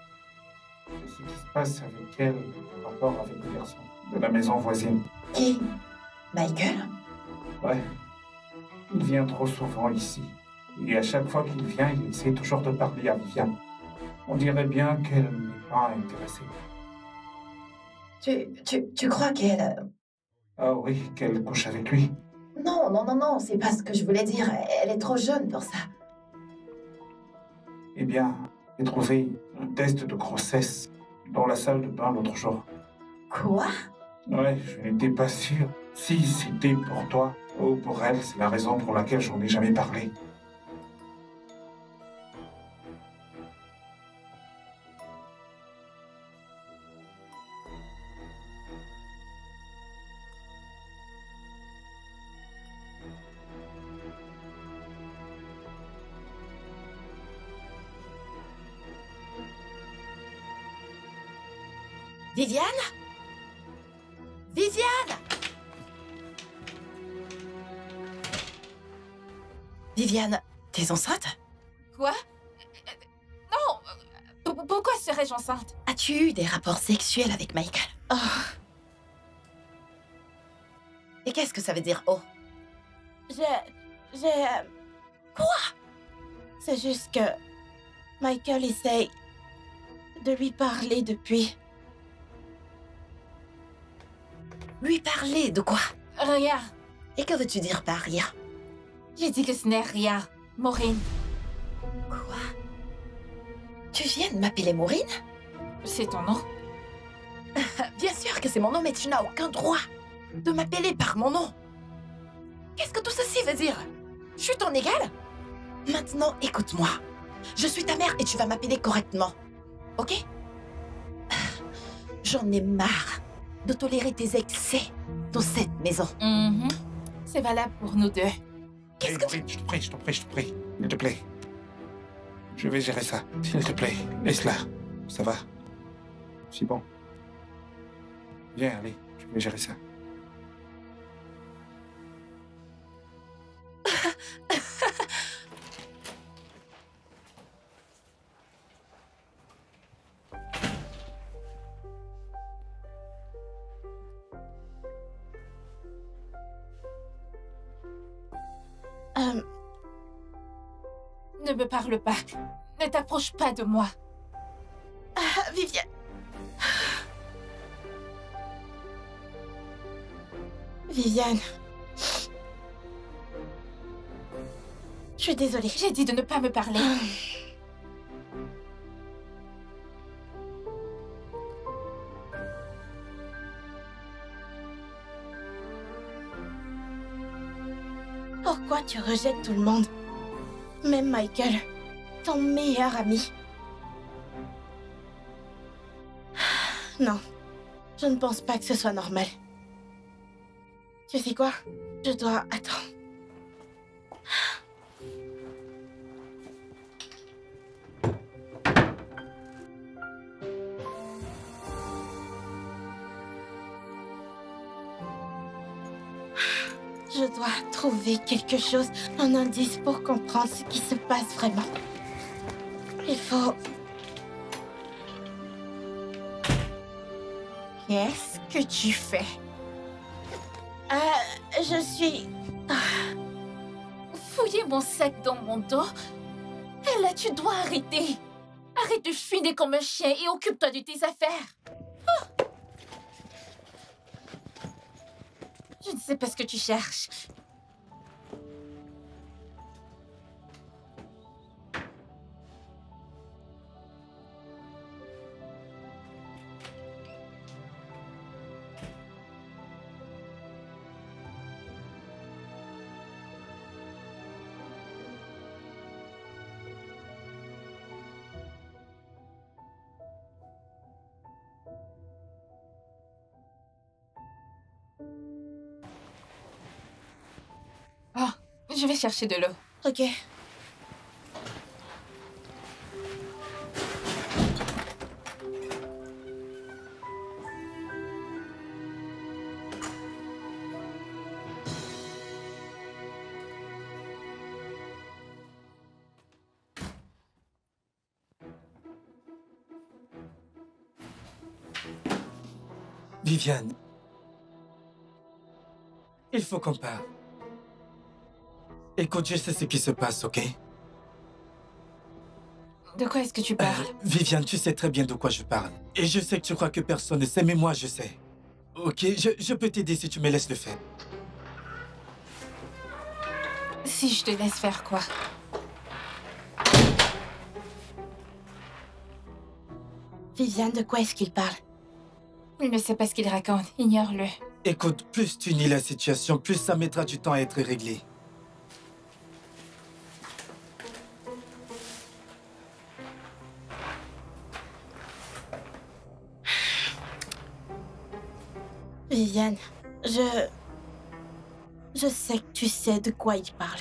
Je suis qui se passe avec elle par rapport avec le garçon de la maison voisine. Qui? Michael? Ouais. Il vient trop souvent ici. Et à chaque fois qu'il vient, il essaie toujours de parler à Viviane. On dirait bien qu'elle n'est pas intéressée. Tu crois qu'elle... Ah oui, qu'elle couche avec lui. Non, non, non, non, c'est pas ce que je voulais dire. Elle est trop jeune pour ça. Eh bien, j'ai trouvé un test de grossesse dans la salle de bain l'autre jour. Quoi? Ouais, je n'étais pas sûr si c'était pour toi ou pour elle. C'est la raison pour laquelle j'en ai jamais parlé. Viviane? Viviane? Viviane, t'es enceinte? Quoi? Non! Pourquoi serais-je enceinte? As-tu eu des rapports sexuels avec Michael? Oh, Et qu'est-ce que ça veut dire, oh? j'ai... Quoi? C'est juste que Michael essaye de lui parler depuis. Lui parler de quoi? Rien. Et que veux-tu dire par rien? J'ai dit que ce n'est rien, Maureen. Quoi? Tu viens de m'appeler Maureen? C'est ton nom? Bien sûr que c'est mon nom, mais tu n'as aucun droit de m'appeler par mon nom. Qu'est-ce que tout ceci veut dire? Je suis ton égal? Maintenant, écoute-moi. Je suis ta mère et tu vas m'appeler correctement. Ok? J'en ai marre de tolérer tes excès dans cette maison. Mhm. C'est valable pour nous deux. Qu'est-ce Hey, Maureen, je te prie, je te prie, je te prie. S'il te plaît. Je vais gérer ça. S'il te plaît, laisse-la. Ça va. C'est bon. Viens, allez, je vais gérer ça. Ne me parle pas. Ne t'approche pas de moi. Viviane. Viviane. Je suis désolée. J'ai dit de ne pas me parler. Pourquoi tu rejettes tout le monde? Même Michael, ton meilleur ami. Non, je ne pense pas que ce soit normal. Tu sais quoi? Je dois attendre. Je dois trouver quelque chose, un indice pour comprendre ce qui se passe vraiment. Il faut... Qu'est-ce que tu fais? Je suis... Fouiller mon sac dans mon dos? Et là, tu dois arrêter. Arrête de fuiner comme un chien et occupe-toi de tes affaires. Oh. Je ne sais pas ce que tu cherches. Oh, je vais chercher de l'eau. Ok. Viviane, il faut qu'on parle. Écoute, je sais ce qui se passe, ok? De quoi est-ce que tu parles? Viviane, tu sais très bien de quoi je parle. Et je sais que tu crois que personne ne sait, mais moi, je sais. Ok, je peux t'aider si tu me laisses le faire. Si je te laisse faire quoi? Viviane, de quoi est-ce qu'il parle? Il ne sait pas ce qu'il raconte. Ignore-le. Écoute, plus tu nies la situation, plus ça mettra du temps à être réglé. Viviane, je sais que tu sais de quoi il parle.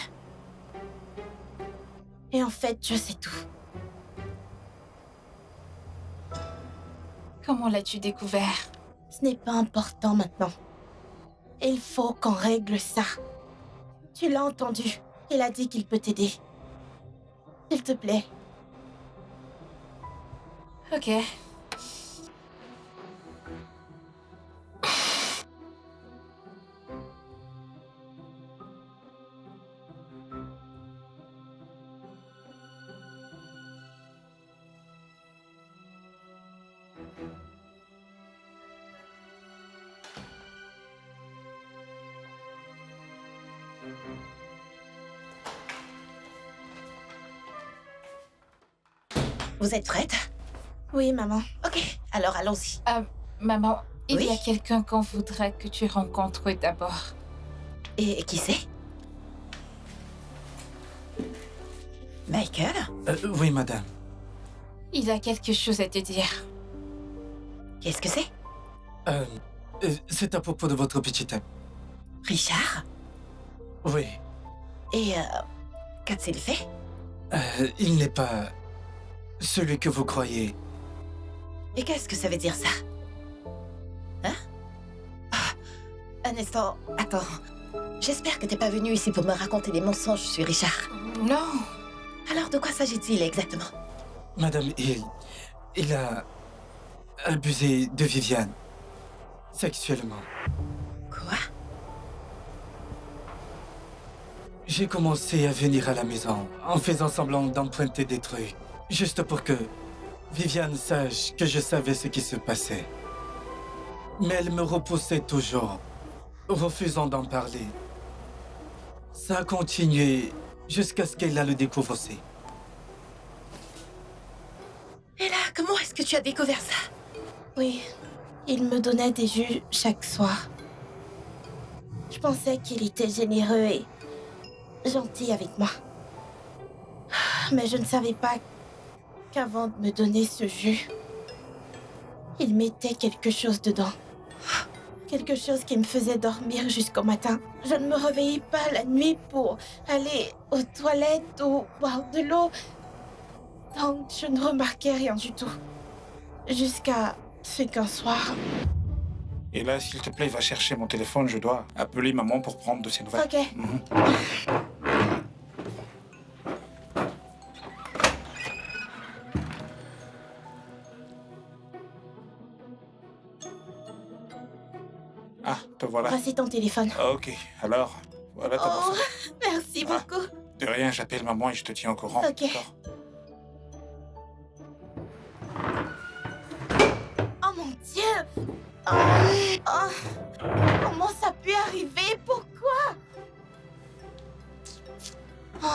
Et en fait, je sais tout. Comment l'as-tu découvert? Ce n'est pas important maintenant. Il faut qu'on règle ça. Tu l'as entendu. Il a dit qu'il peut t'aider. S'il te plaît. Ok. Vous êtes prête? Oui, maman. Ok, alors allons-y. Maman, il Oui? y a quelqu'un qu'on voudrait que tu rencontres d'abord. Et qui c'est? Michael? Oui, madame. Il a quelque chose à te dire. Qu'est-ce que c'est? C'est à propos de votre petit ami. Richard? Oui. Et qu'a-t-il fait? Il n'est pas celui que vous croyez. Et qu'est-ce que ça veut dire ça? Hein? Un instant, attends. J'espère que t'es pas venu ici pour me raconter des mensonges sur Richard. Non. Alors de quoi s'agit-il exactement? Madame, il a abusé de Viviane. Sexuellement. Quoi? J'ai commencé à venir à la maison en faisant semblant d'emprunter des trucs. Juste pour que Viviane sache que je savais ce qui se passait. Mais elle me repoussait toujours, refusant d'en parler. Ça a continué jusqu'à ce qu'elle le découvre aussi. Et là, comment est-ce que tu as découvert ça? Oui, il me donnait des jus chaque soir. Je pensais qu'il était généreux et gentil avec moi. Mais je ne savais pas qu'avant de me donner ce jus, il mettait quelque chose dedans. Quelque chose qui me faisait dormir jusqu'au matin. Je ne me réveillais pas la nuit pour aller aux toilettes ou boire de l'eau. Donc je ne remarquais rien du tout. Jusqu'à ce qu'un soir... Et là, s'il te plaît, va chercher mon téléphone. Je dois appeler maman pour prendre de ses nouvelles. Ok. Mhm. Ah, te voilà. Voici ton téléphone. Ah, ok, alors, voilà ta Oh, boisson. merci Ah. beaucoup. De rien, j'appelle maman et je te tiens au courant. Ok. D'accord. Oh mon Dieu! Oh, oh. Comment ça a pu arriver? Pourquoi? Oh.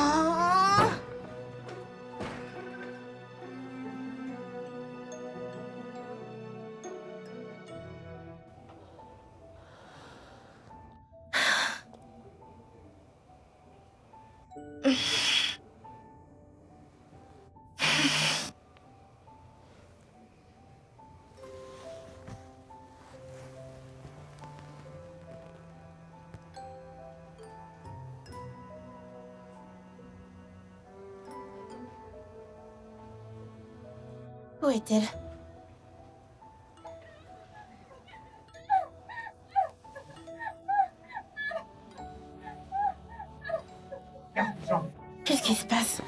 Où est-elle? Qu'est-ce qui se passe?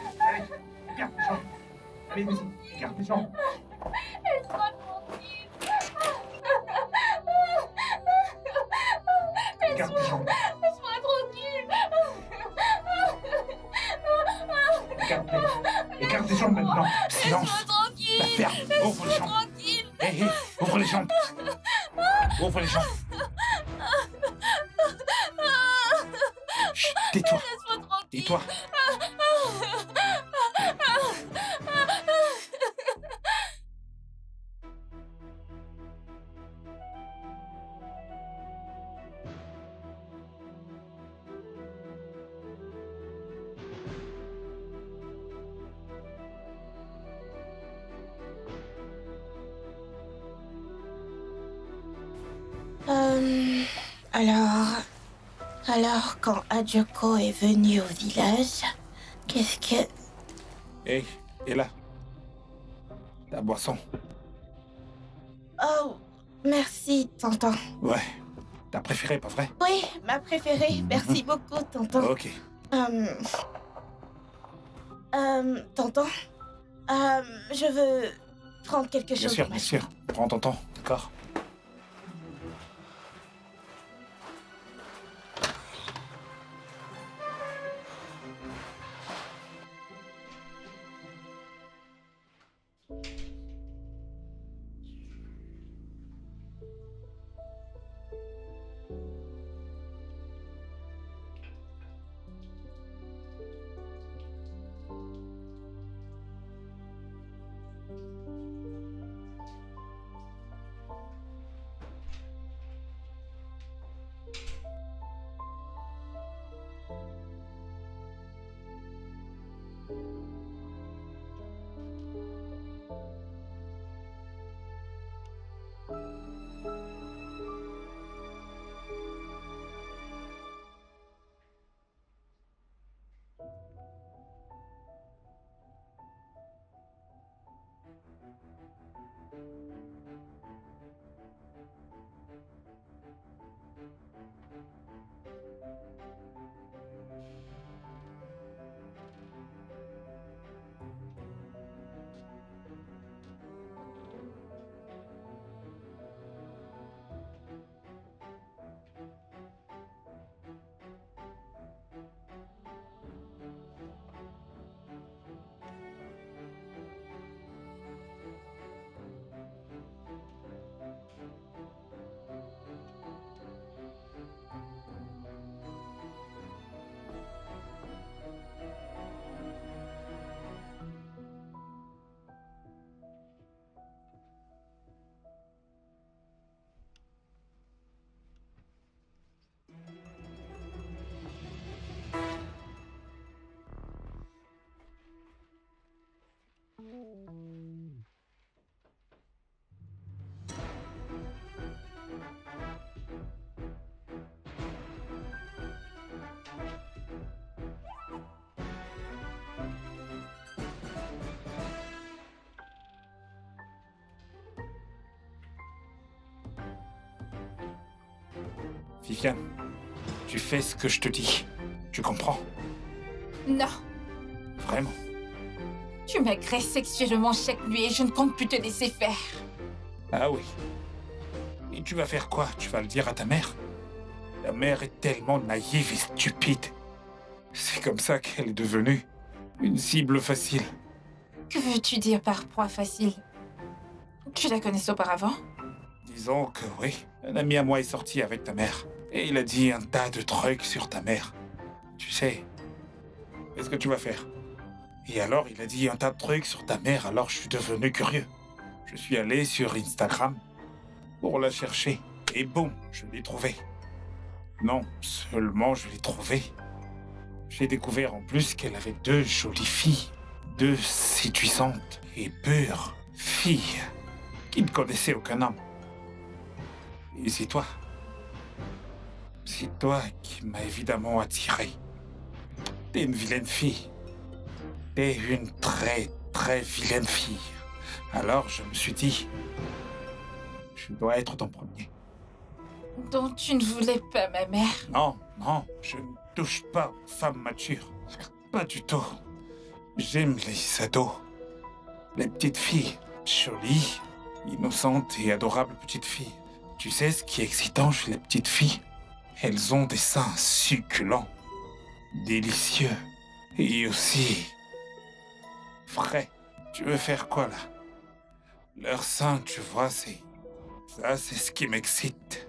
Écarte tes jambes maintenant. Silence. Laisse-moi tranquille. La ferme. Ouvre les jambes. Tranquille. Hé, ouvre les jambes. Ouvre les jambes. Chut, tais-toi. Laisse-moi tranquille. Tais-toi. Alors, quand Adjoko est venu au village, qu'est-ce que... Hé, et là. Ta boisson. Oh, merci, tonton. Ouais. Ta préférée, pas vrai? Oui, ma préférée. Merci beaucoup, tonton. Ok. Tonton, je veux prendre quelque Bien chose. sûr, dans ma bien sûr. Prends ton temps, d'accord? Viviane, tu fais ce que je te dis. Tu comprends? Non, Vraiment? tu m'agresses sexuellement chaque nuit et je ne compte plus te laisser faire. Ah oui. Et tu vas faire quoi? Tu vas le dire à ta mère? Ta mère est tellement naïve et stupide. C'est comme ça qu'elle est devenue une cible facile. Que veux-tu dire par proie facile? Tu la connaissais auparavant? Disons que oui. Un ami à moi est sorti avec ta mère. Et il a dit un tas de trucs sur ta mère. Tu sais, qu'est-ce que tu vas faire? Et alors, il a dit un tas de trucs sur ta mère, alors je suis devenu curieux. Je suis allé sur Instagram pour la chercher. Et boum, je l'ai trouvée. Non, seulement je l'ai trouvée. J'ai découvert en plus qu'elle avait deux jolies filles. Deux séduisantes et pures filles qui ne connaissaient aucun homme. Et c'est toi. C'est toi qui m'as évidemment attiré. T'es une vilaine fille. T'es une très, très vilaine fille. Alors je me suis dit, je dois être ton premier. Donc tu ne voulais pas ma mère? Non, non, je ne touche pas aux femmes matures. Pas du tout. J'aime les ados. Les petites filles, jolies, innocentes et adorables petites filles. Tu sais ce qui est excitant chez les petites filles? Elles ont des seins succulents, délicieux, et aussi frais. Tu veux faire quoi, là? Leur sein, tu vois, c'est... Ça, c'est ce qui m'excite.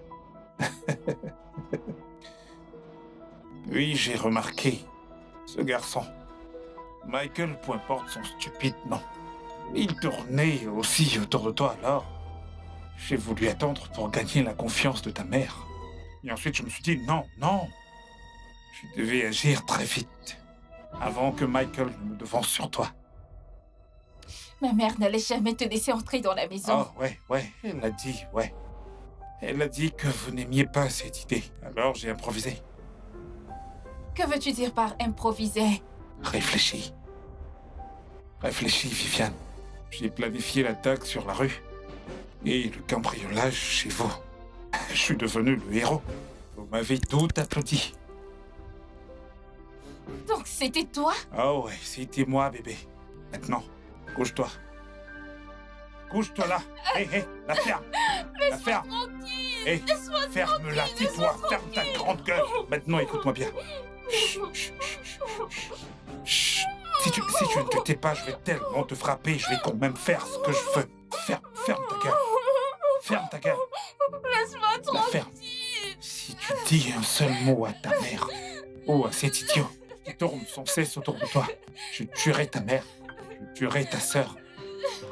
Oui, j'ai remarqué. Ce garçon. Michael, peu importe son stupide nom. Il tournait aussi autour de toi, alors... J'ai voulu attendre pour gagner la confiance de ta mère. Et ensuite, je me suis dit, non, non. Je devais agir très vite. Avant que Michael ne me devance sur toi. Ma mère n'allait jamais te laisser entrer dans la maison. Oh, ouais, elle a dit, ouais. Elle a dit que vous n'aimiez pas cette idée. Alors, j'ai improvisé. Que veux-tu dire par improviser? Réfléchis. Réfléchis, Viviane. J'ai planifié l'attaque sur la rue. Et le cambriolage chez vous. Je suis devenu le héros. Vous m'avez tout applaudi. Donc c'était toi? Oh ouais, c'était moi, bébé. Maintenant, couche-toi. Couche-toi là. Hé, la ferme. La ferme. Hé, ferme-la, tais-toi. Ferme ta grande gueule. Maintenant, écoute-moi bien. Chut, chut, chut, chut, chut. Si tu ne te tais pas, je vais tellement te frapper. Je vais quand même faire ce que je veux. Ferme ta gueule. Ferme ta gueule. Laisse-moi La ferme. Si tu dis un seul mot à ta mère ou à cet idiot qui tourne sans cesse autour de toi, je tuerai ta mère, je tuerai ta sœur.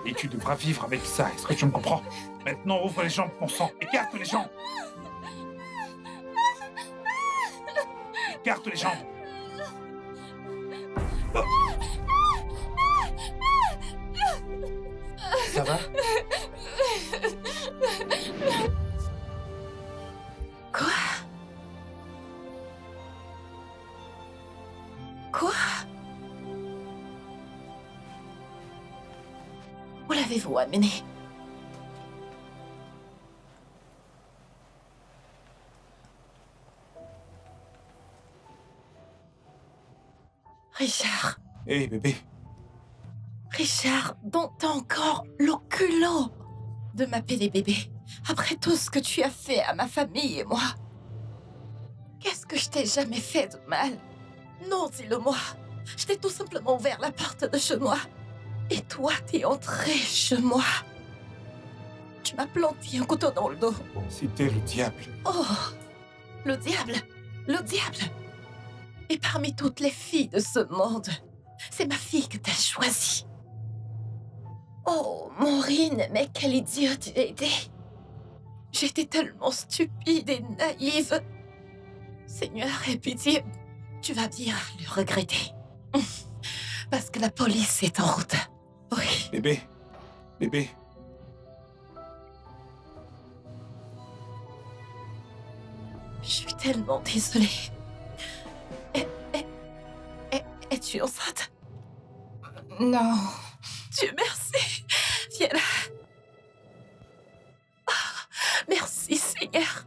Et tu devras vivre avec ça. Est-ce que tu me comprends? Maintenant, ouvre les jambes, mon sang. Écarte les jambes. Écarte les jambes. Ça va? Quoi? Quoi? Où l'avez-vous amené? Richard. Hé, bébé. Richard, dont t'as encore le culot de m'appeler bébé, après tout ce que tu as fait à ma famille et moi. Qu'est-ce que je t'ai jamais fait de mal? Non, dis-le-moi. Je t'ai tout simplement ouvert la porte de chez moi. Et toi, t'es entré chez moi. Tu m'as planté un couteau dans le dos. C'était le diable. Oh, le diable, le diable. Et parmi toutes les filles de ce monde, c'est ma fille que t'as choisie. Oh, Maureen, mais quel idiot tu as été. J'étais tellement stupide et naïve. Seigneur, aie pitié, tu vas bien le regretter. Parce que la police est en route. Oui. Bébé. Je suis tellement désolée. Es-tu enceinte? Non. Dieu merci. Viens là. Merci, Seigneur.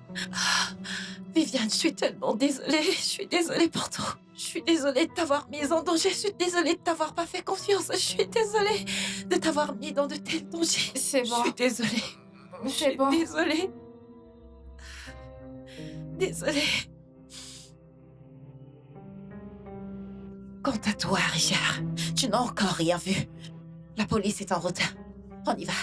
Viviane, je suis tellement désolée. Je suis désolée pour tout. Je suis désolée de t'avoir mise en danger. Je suis désolée de t'avoir pas fait confiance. Je suis désolée de t'avoir mis dans de tels dangers. C'est bon. Je suis désolée. Je C'est suis bon. désolée. Désolée. Quant à toi, Richard, tu n'as encore rien vu. La police est en route. On y va.